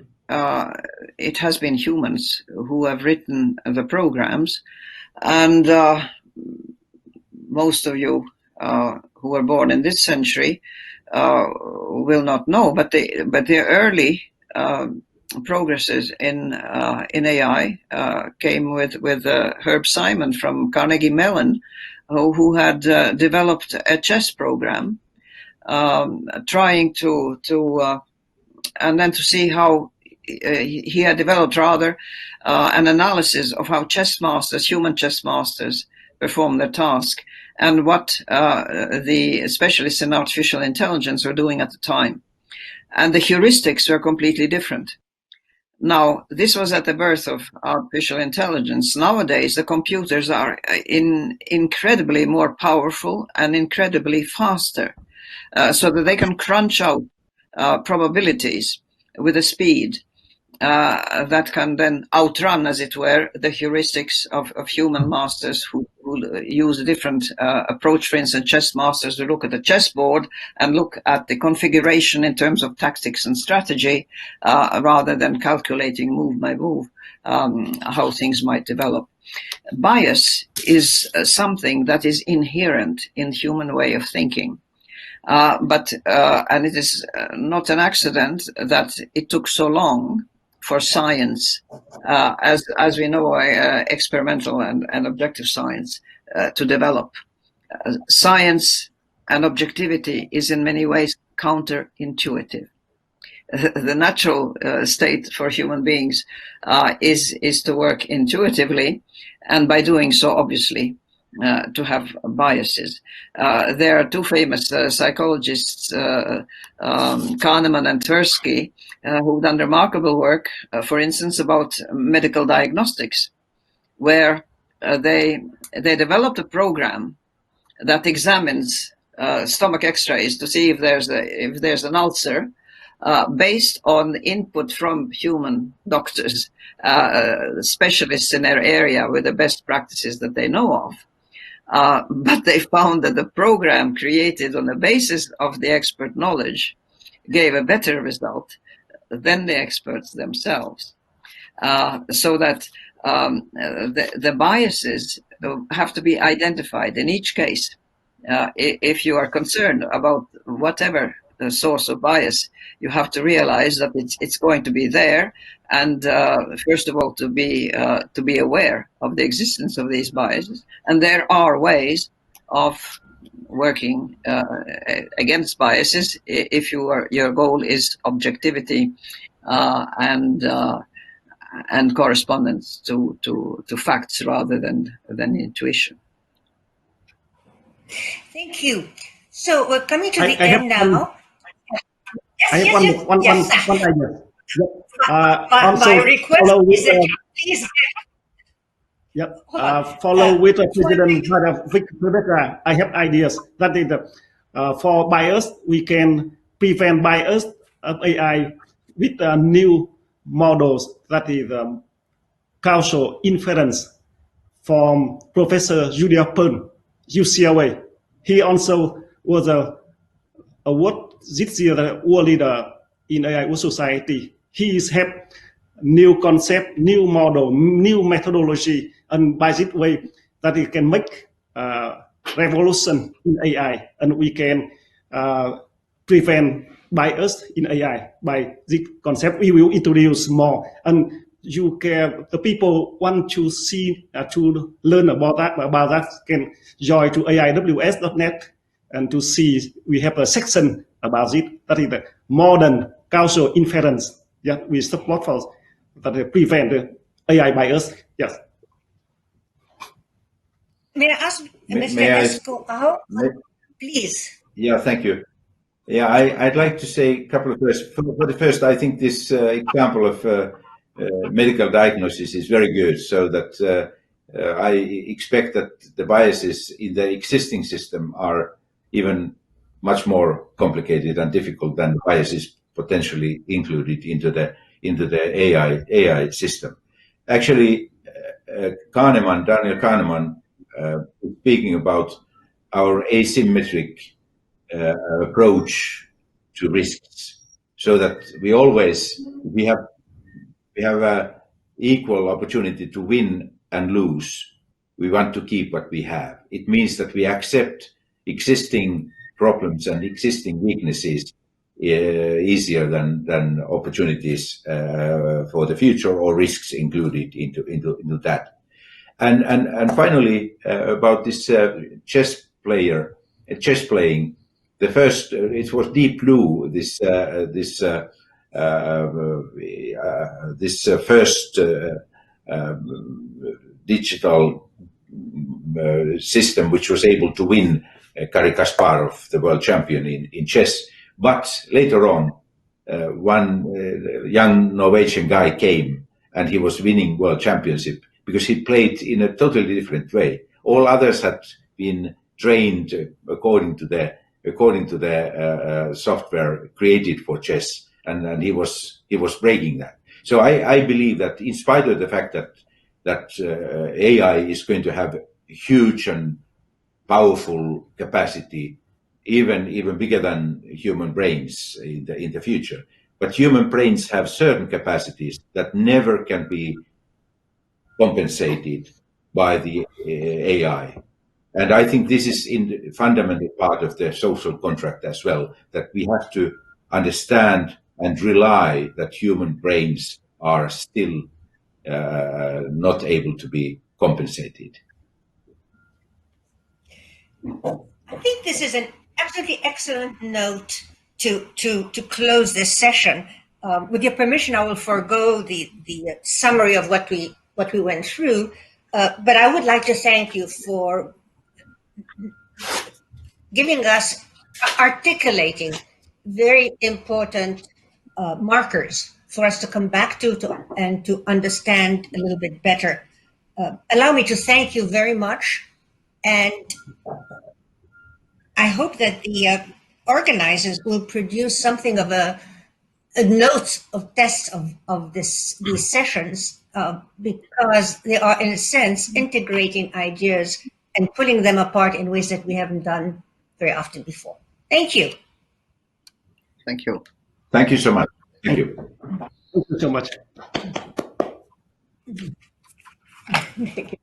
Speaker 5: it has been humans who have written the programs, and most of you who were born in this century will not know, but the early progresses in AI came with Herb Simon from Carnegie Mellon, who had developed a chess program, trying to and then to see how he had developed rather an analysis of how chess masters, human chess masters, perform their task and what the specialists in artificial intelligence were doing at the time. And the heuristics were completely different. Now, this was at the birth of artificial intelligence. Nowadays, the computers are incredibly more powerful and incredibly faster, so that they can crunch out probabilities with a speed that can then outrun, as it were, the heuristics of human masters who use a different approach. For instance, chess masters who look at the chessboard and look at the configuration in terms of tactics and strategy rather than calculating move by move how things might develop. Bias is something that is inherent in human way of thinking. But it is not an accident that it took so long for science, as we know, experimental and objective science, to develop. Science and objectivity is in many ways counterintuitive. The natural state for human beings is to work intuitively, and by doing so, obviously, to have biases. There are two famous psychologists, Kahneman and Tversky, who've done remarkable work, for instance, about medical diagnostics, where they developed a program that examines stomach X-rays to see if there's an ulcer, based on input from human doctors, specialists in their area with the best practices that they know of. But they found that the program created on the basis of the expert knowledge gave a better result than the experts themselves. So that the biases have to be identified in each case. If you are concerned about whatever the source of bias, you have to realize that it's going to be there, and first of all to be aware of the existence of these biases. And there are ways of working against biases if your goal is objectivity and correspondence to facts rather than intuition.
Speaker 2: Thank you. So we're coming to the end now.
Speaker 4: I have one idea.
Speaker 2: My request is that you please.
Speaker 4: Yep. Follow with President Rebecca. I have ideas. That is for bias, we can prevent bias of AI with new models. That is causal inference from Professor Julia Pern, UCLA. He also was a award this year, the world leader in AI society. He is have new concept, new model, new methodology, and by this way that it can make revolution in AI, and we can prevent bias in AI. By this concept, we will introduce more, and the people want to see to learn about that can join to AIWS.net and to see we have a section about it. That is the modern causal inference. Yeah, we support for that prevent the AI bias. Yes.
Speaker 2: May I ask Mr. Esco, please?
Speaker 6: Yeah, thank you. Yeah, I'd like to say a couple of words. For the first, I think this example of medical diagnosis is very good, so that I expect that the biases in the existing system are even much more complicated and difficult than biases potentially included into the AI system. Actually, Daniel Kahneman, speaking about our asymmetric approach to risks, so that we have a equal opportunity to win and lose. We want to keep what we have. It means that we accept existing problems and existing weaknesses easier than opportunities for the future or risks included into that. And finally, about this chess playing. The first, it was Deep Blue. This first digital system which was able to win Garry Kasparov, the world champion in chess. But later on, one young Norwegian guy came and he was winning world championship because he played in a totally different way. All others had been trained according to the software created for chess, and he was breaking that. So I believe that in spite of the fact that AI is going to have huge and powerful capacity, even bigger than human brains in the future, but human brains have certain capacities that never can be compensated by the AI. And I think this is in the fundamental part of the social contract as well, that we have to understand and rely that human brains are still not able to be compensated.
Speaker 2: I think this is an absolutely excellent note to close this session. With your permission, I will forego the summary of what we went through, but I would like to thank you for giving us, articulating very important markers for us to come back to and to understand a little bit better. Allow me to thank you very much, and I hope that the organizers will produce something of a note of tests of these sessions, because they are, in a sense, integrating ideas and pulling them apart in ways that we haven't done very often before. Thank you.
Speaker 5: Thank you.
Speaker 6: Thank you so much. Thank you.
Speaker 4: Thank you so much.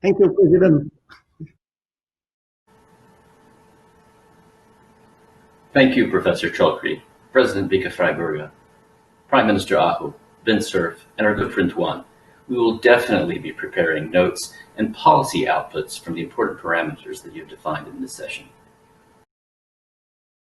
Speaker 4: Thank you, President.
Speaker 1: Thank you, Professor Chokri, President Vika Freiberga, Prime Minister Aho, Vint Cerf, and our good friend Tuan. We will definitely be preparing notes and policy outputs from the important parameters that you have defined in this session.